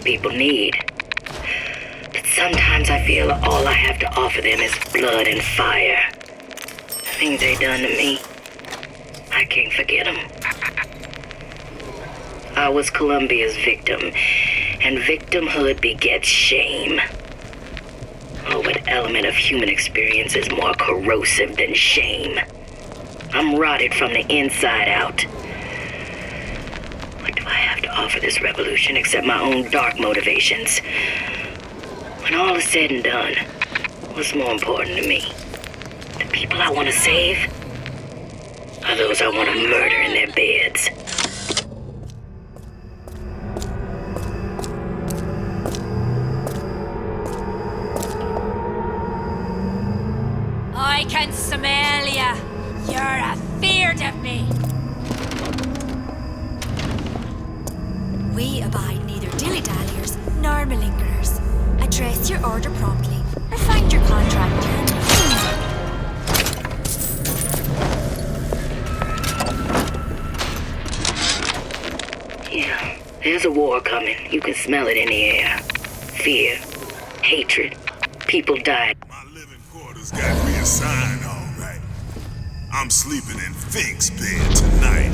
people need. But sometimes I feel all I have to offer them is blood and fire. The things they done to me, I can't forget them. I was Columbia's victim, and victimhood begets shame. Oh, what element of human experience is more corrosive than shame? I'm rotted from the inside out. What do I have to offer this revolution except my own dark motivations? When all is said and done, what's more important to me? The people I want to save? Or those I want to murder in their beds? I can smell ya. You're afeard of me. We abide neither dilly-dalliers nor malingerers. Address your order promptly or find your contract terminated. Yeah, there's a war coming. You can smell it in the air. Fear, hatred, people dying. Got reassigned, all right. I'm sleeping in Fink's bed tonight.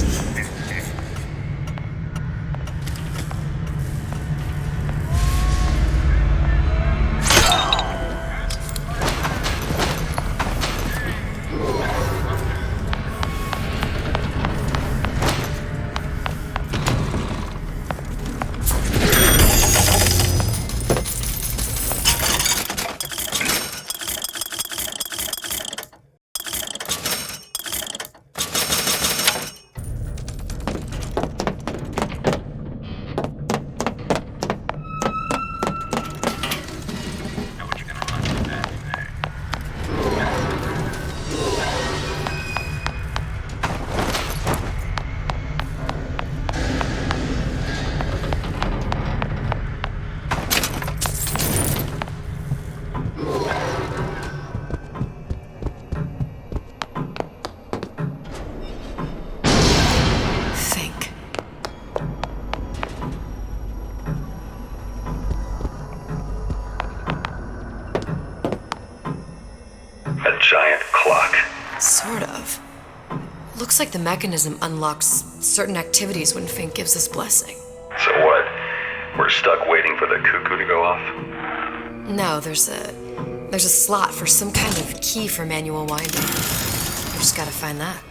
Sort of. Looks like the mechanism unlocks certain activities when Fink gives his blessing. So what? We're stuck waiting for the cuckoo to go off? No, there's a slot for some kind of key for manual winding. We just gotta find that.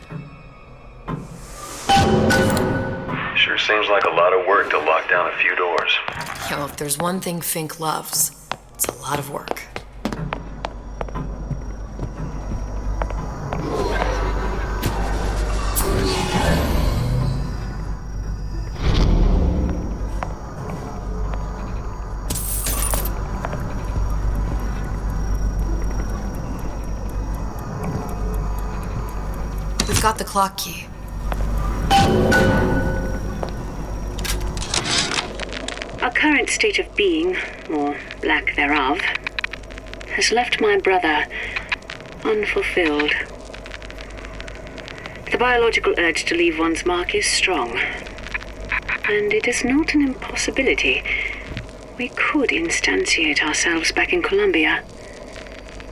Sure seems like a lot of work to lock down a few doors. Yo, if there's one thing Fink loves, it's a lot of work. We've got the clock key. Our current state of being, or lack thereof, has left my brother unfulfilled. The biological urge to leave one's mark is strong, and it is not an impossibility. We could instantiate ourselves back in Columbia,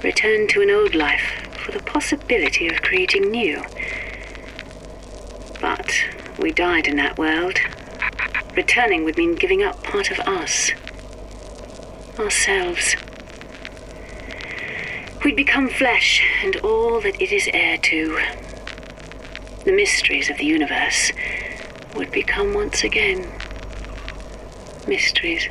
return to an old life for the possibility of creating new. But we died in that world. Returning would mean giving up part of us. Ourselves. We'd become flesh and all that it is heir to. The mysteries of the universe would become once again mysteries.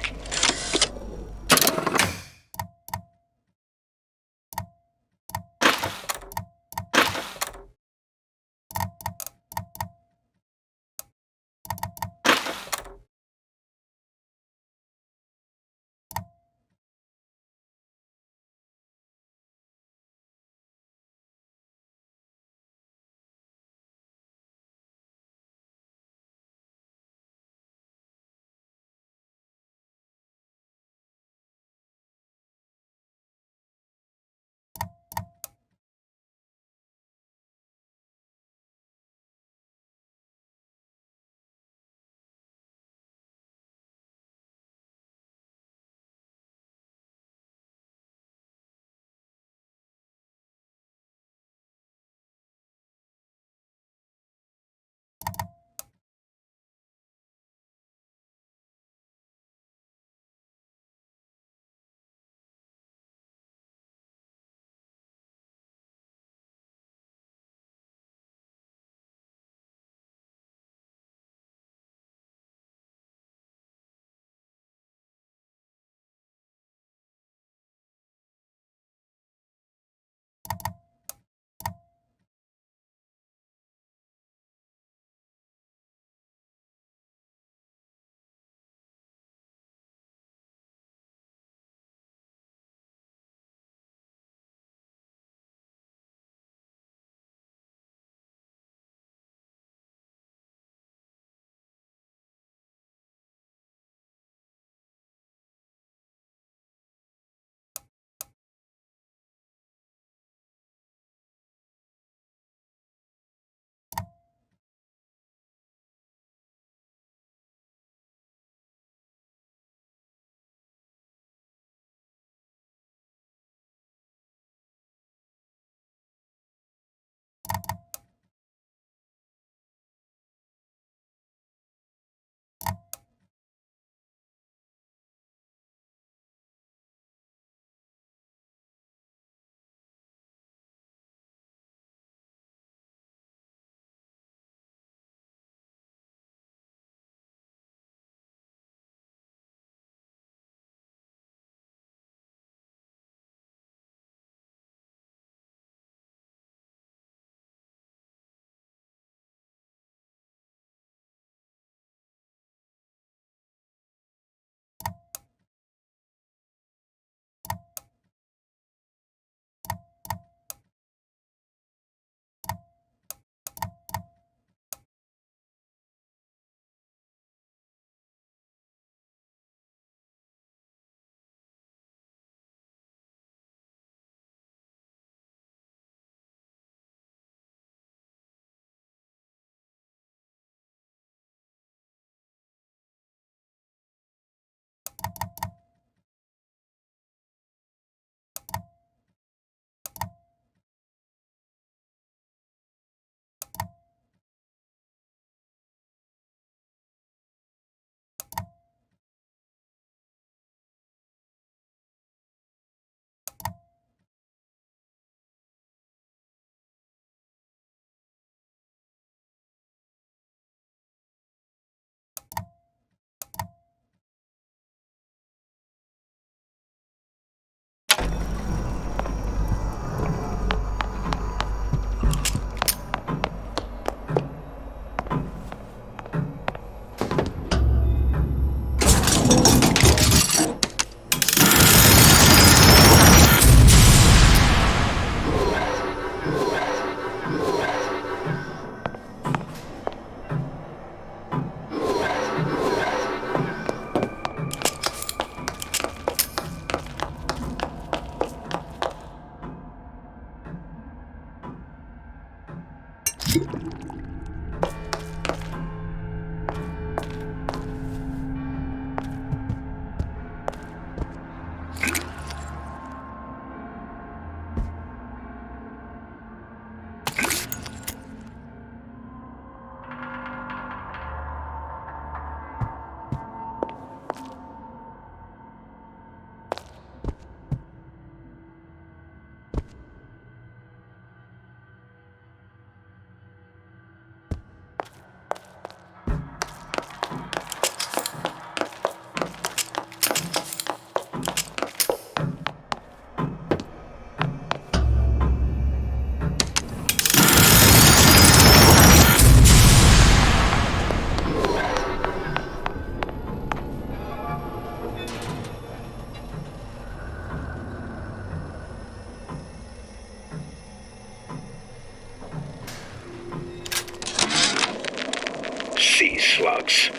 Sea slugs.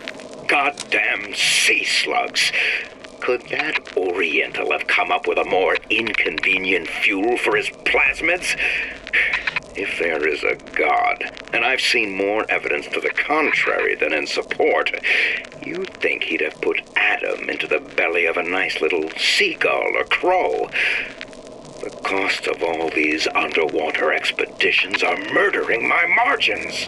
Goddamn sea slugs. Could that Oriental have come up with a more inconvenient fuel for his plasmids? If there is a God, and I've seen more evidence to the contrary than in support, you'd think he'd have put Adam into the belly of a nice little seagull or crow. The cost of all these underwater expeditions are murdering my margins.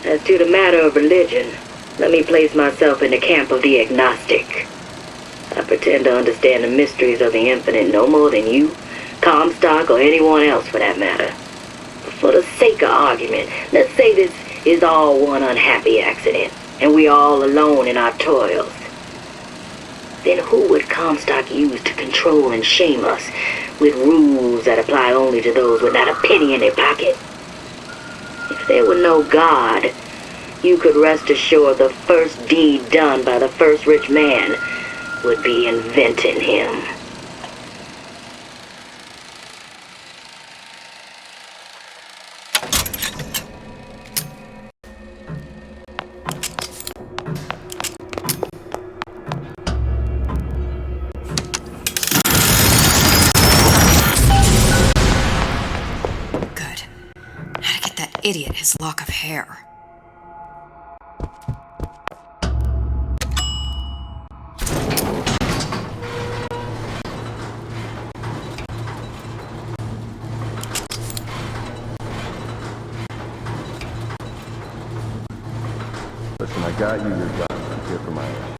As to the matter of religion, let me place myself in the camp of the agnostic. I pretend to understand the mysteries of the infinite no more than you, Comstock, or anyone else for that matter. But for the sake of argument, let's say this is all one unhappy accident, and we are all alone in our toils. Then who would Comstock use to control and shame us with rules that apply only to those with not a penny in their pocket? If there were no God, you could rest assured the first deed done by the first rich man would be inventing him. Idiot his lock of hair. Listen, I got you your gun. I'm here for my ass.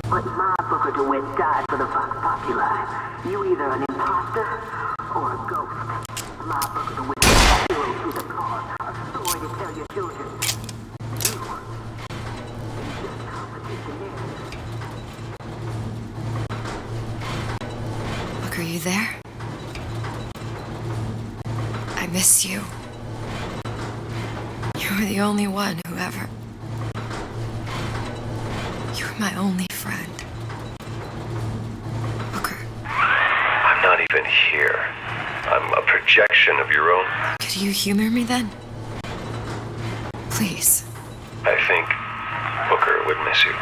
But my Booker DeWitt died for the Vox Populi. You either an imposter or a ghost. My Booker DeWitt to the cause, a story to tell your children. You just complicate the narrative. Look, are you there? I miss you. You were the only one who ever... You were my only friend. Booker. I'm not even here. I'm a projection of your own. Could you humor me then? Please. I think Booker would miss you.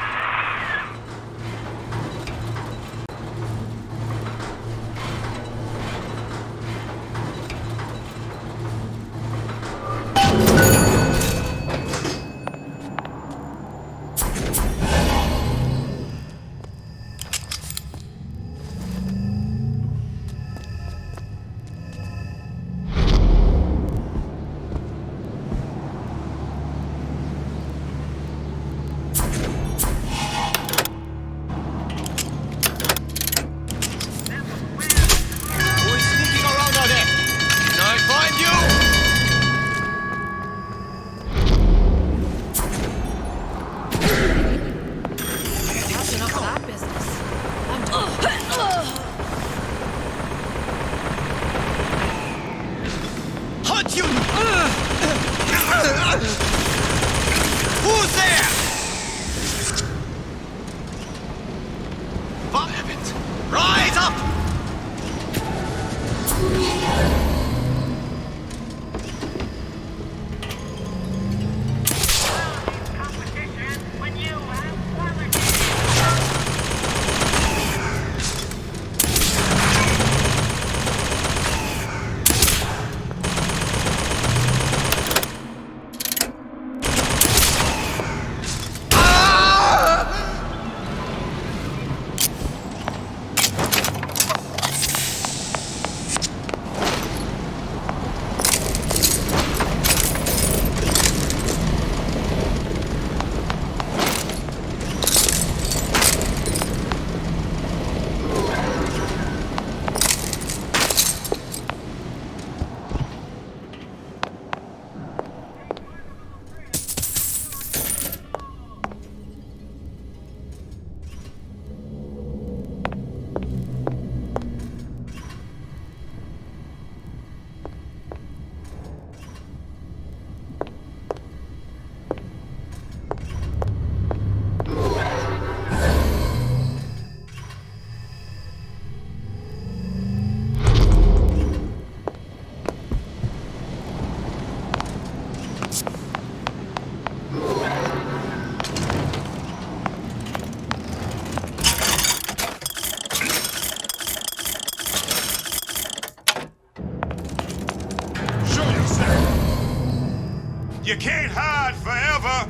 Show yourself. You can't hide forever.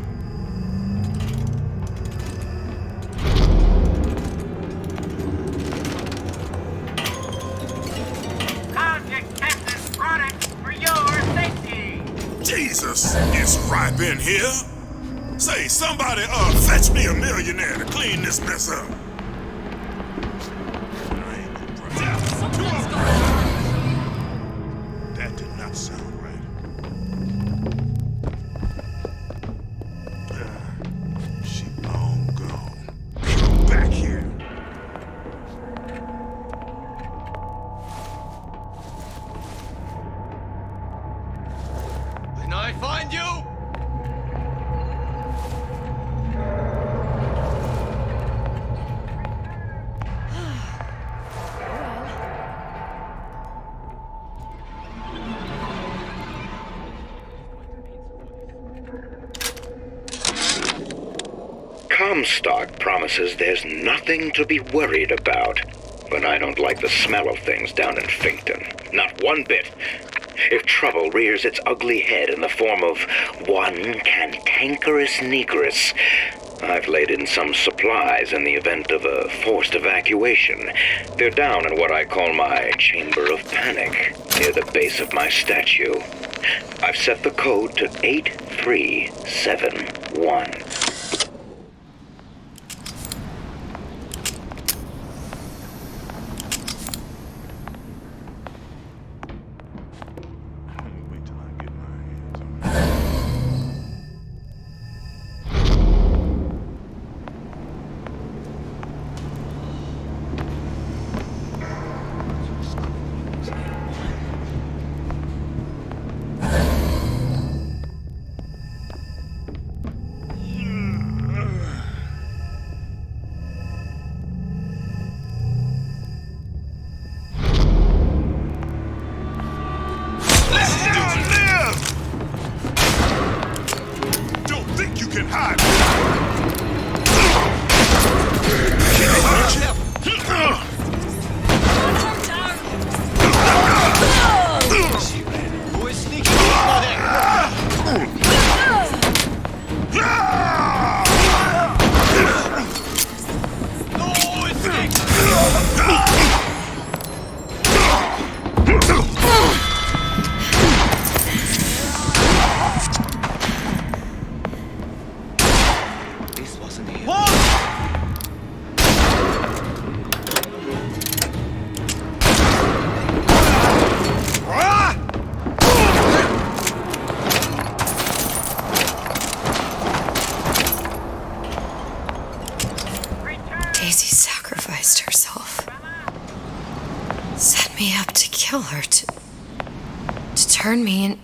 How'd you get this product for your safety? Jesus, it's ripe in here. Say, somebody, fetch me a millionaire to clean this mess up. That did not sound right. She long gone. Come back here. When I find you, Comstock promises there's nothing to be worried about. But I don't like the smell of things down in Finkton. Not one bit. If trouble rears its ugly head in the form of one cantankerous negress, I've laid in some supplies in the event of a forced evacuation. They're down in what I call my chamber of panic, near the base of my statue. I've set the code to 8371. Daisy sacrificed herself. Set me up to kill her, to turn me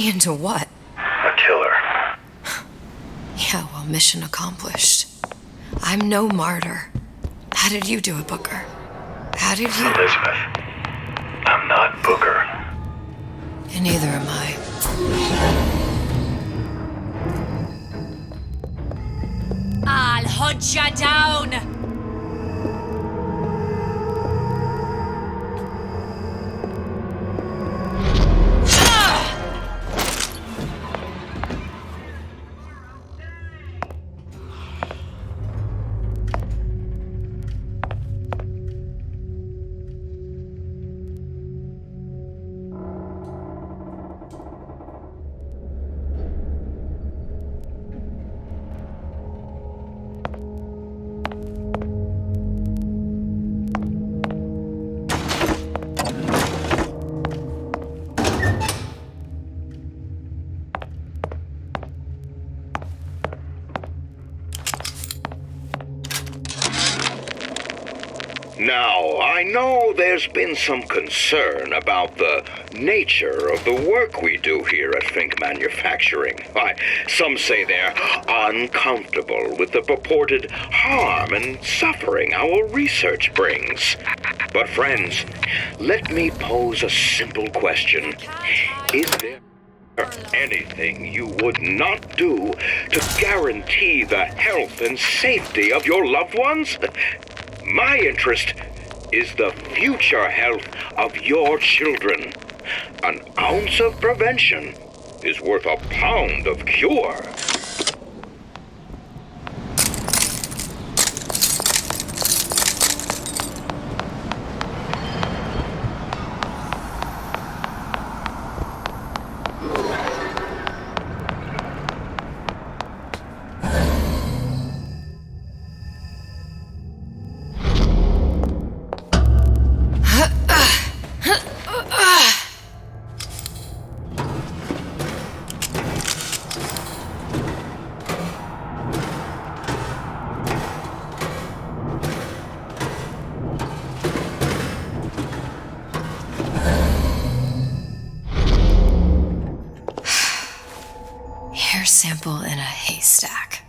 into what? A killer. Yeah, well, mission accomplished. I'm no martyr. How did you do it, Booker? How did you... Elizabeth, I'm not Booker. And neither am I. I'll hunt ya down! Now, I know there's been some concern about the nature of the work we do here at Fink Manufacturing. Why, some say they're uncomfortable with the purported harm and suffering our research brings. But friends, let me pose a simple question. Is there... Anything you would not do to guarantee the health and safety of your loved ones? My interest is the future health of your children. An ounce of prevention is worth a pound of cure. Hair sample in a haystack.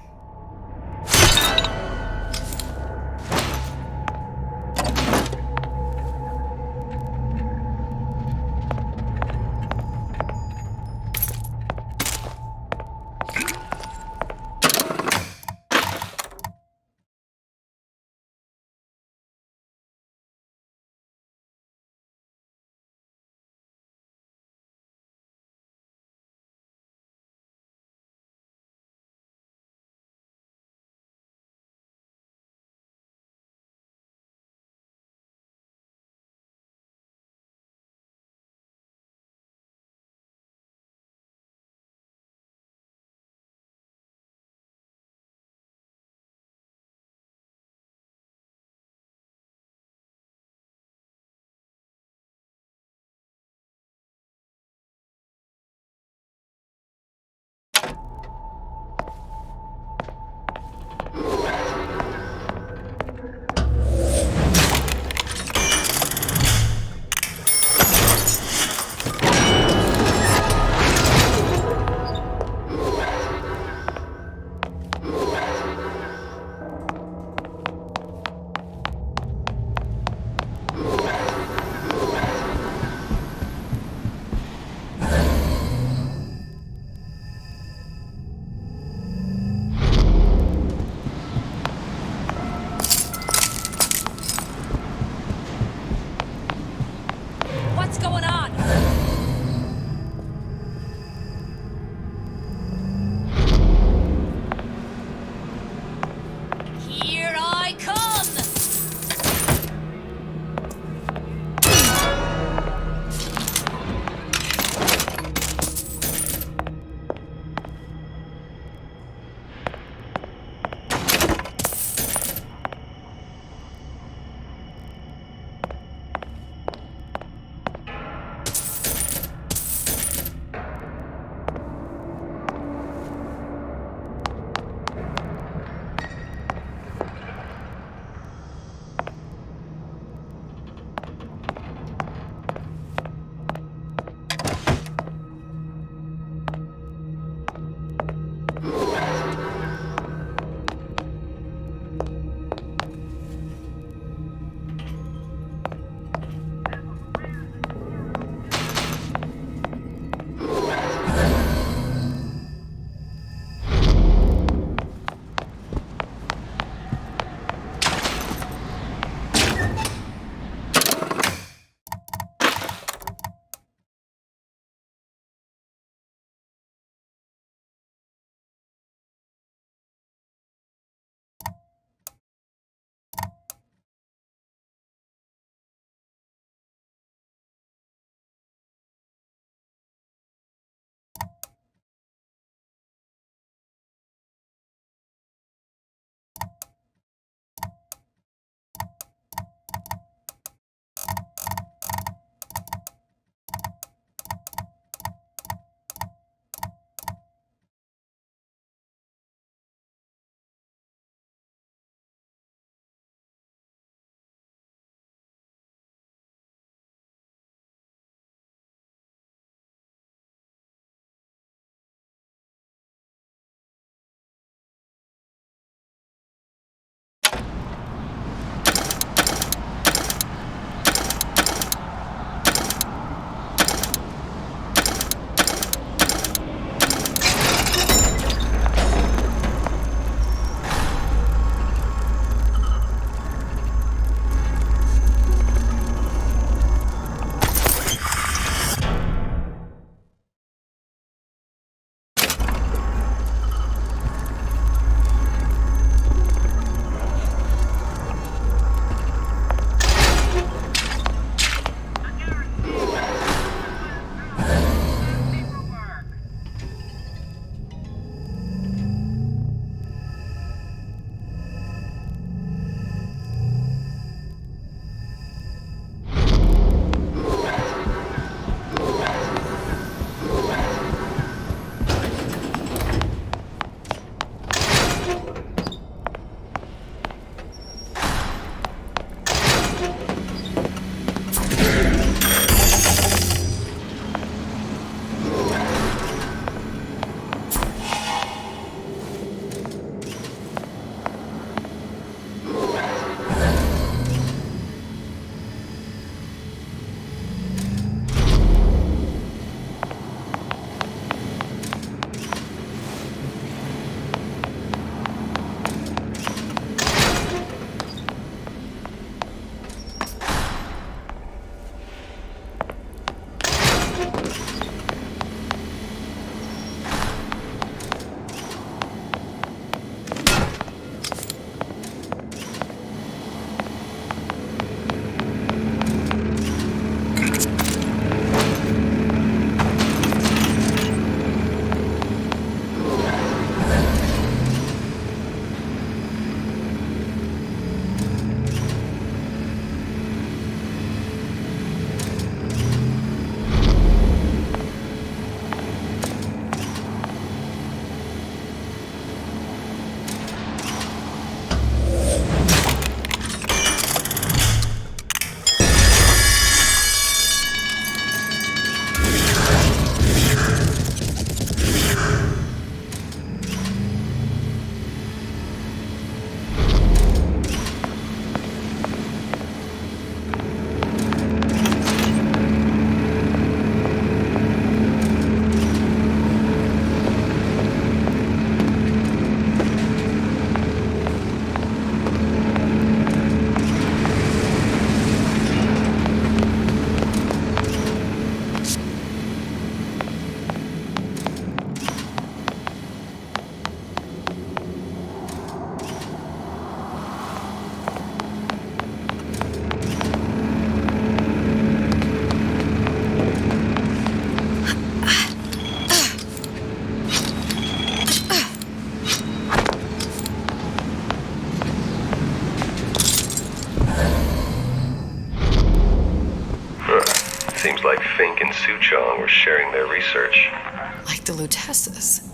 the Luteces.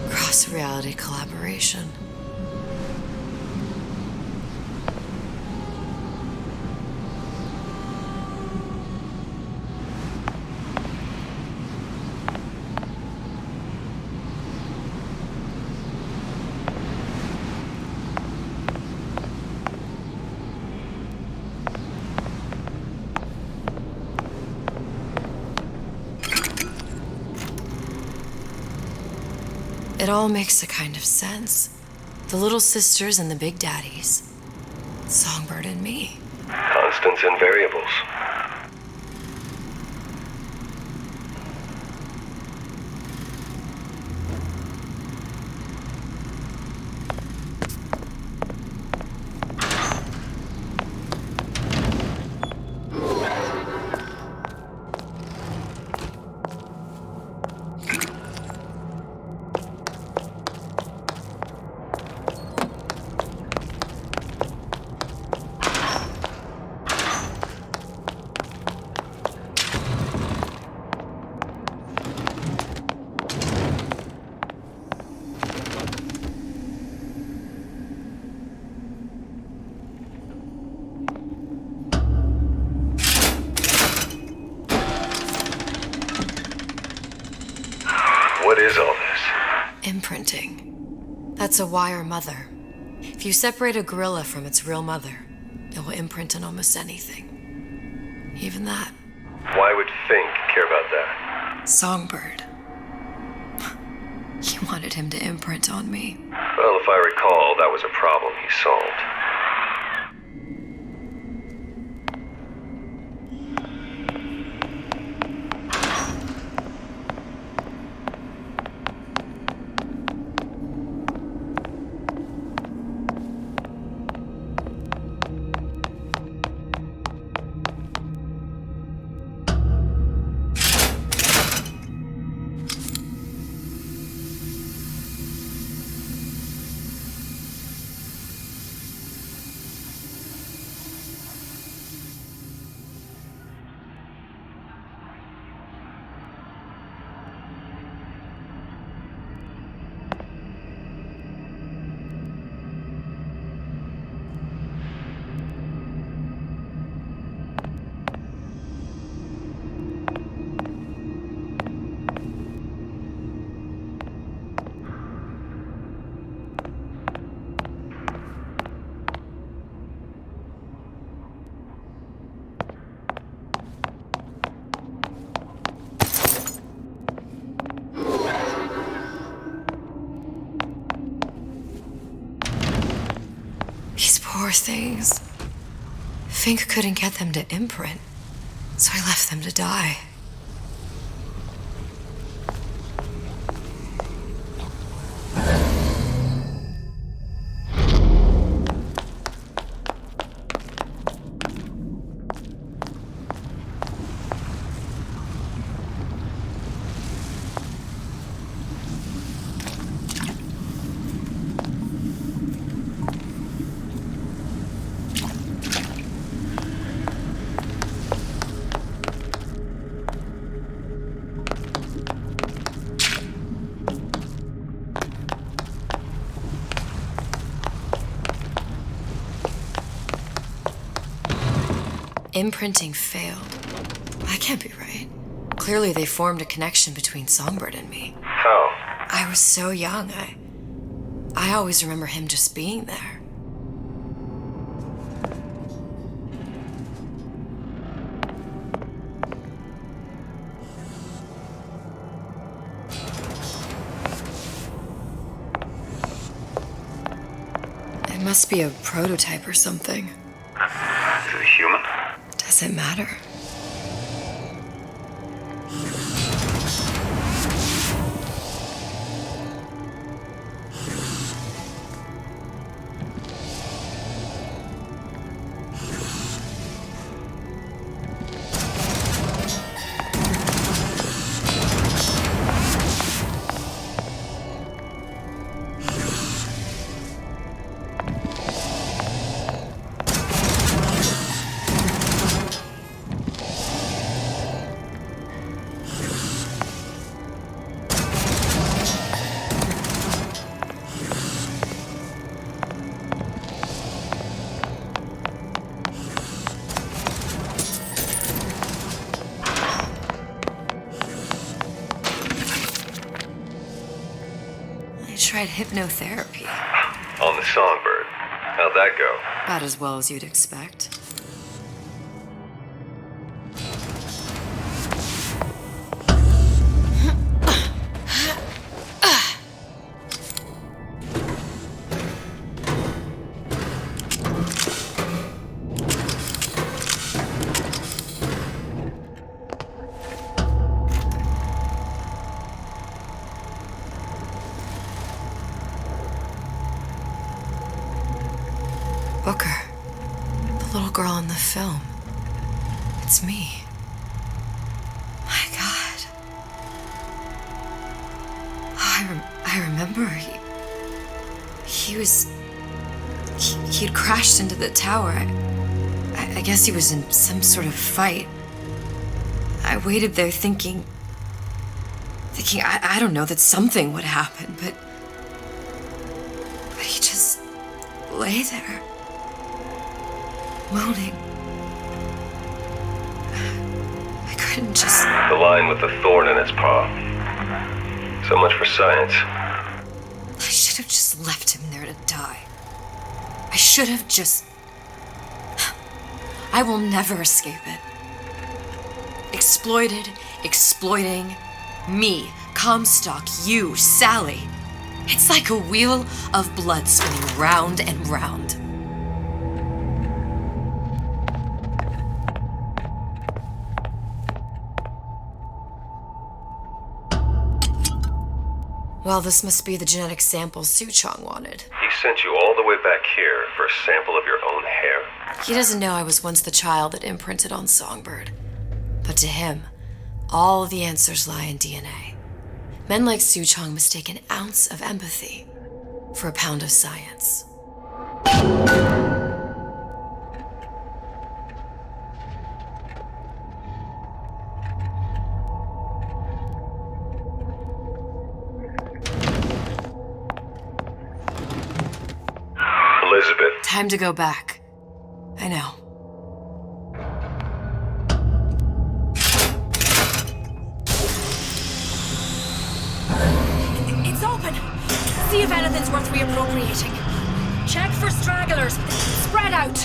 Cross-reality collaboration. It all makes a kind of sense. The little sisters and the big daddies. Songbird and me. Constants and variables. What is all this? Imprinting. That's a wire mother. If you separate a gorilla from its real mother, it will imprint on almost anything. Even that. Why would Fink care about that? Songbird. You wanted him to imprint on me. Well, if I recall, that was a problem he solved. Poor things. Fink couldn't get them to imprint, so I left them to die. Imprinting failed. That can't be right. Clearly they formed a connection between Songbird and me. How? I was so young. I always remember him just being there. It must be a prototype or something. Is it human? Does it matter? tried hypnotherapy. On the Songbird. How'd that go? About as well as you'd expect. Booker, the little girl in the film. It's me. My God. Oh, I remember he'd crashed into the tower. I guess he was in some sort of fight. I waited there thinking I don't know, that something would happen, but he just lay there. Moaning. I couldn't just... The line with the thorn in its paw. So much for science. I should have just left him there to die. I should have just... I will never escape it. Exploited, exploiting, me, Comstock, you, Sally. It's like a wheel of blood spinning round and round. Well, this must be the genetic sample Suchong wanted. He sent you all the way back here for a sample of your own hair. He doesn't know I was once the child that imprinted on Songbird. But to him, all of the answers lie in DNA. Men like Suchong mistake an ounce of empathy for a pound of science. Elizabeth. Time to go back. I know. It's open. See if anything's worth reappropriating. Check for stragglers. Spread out.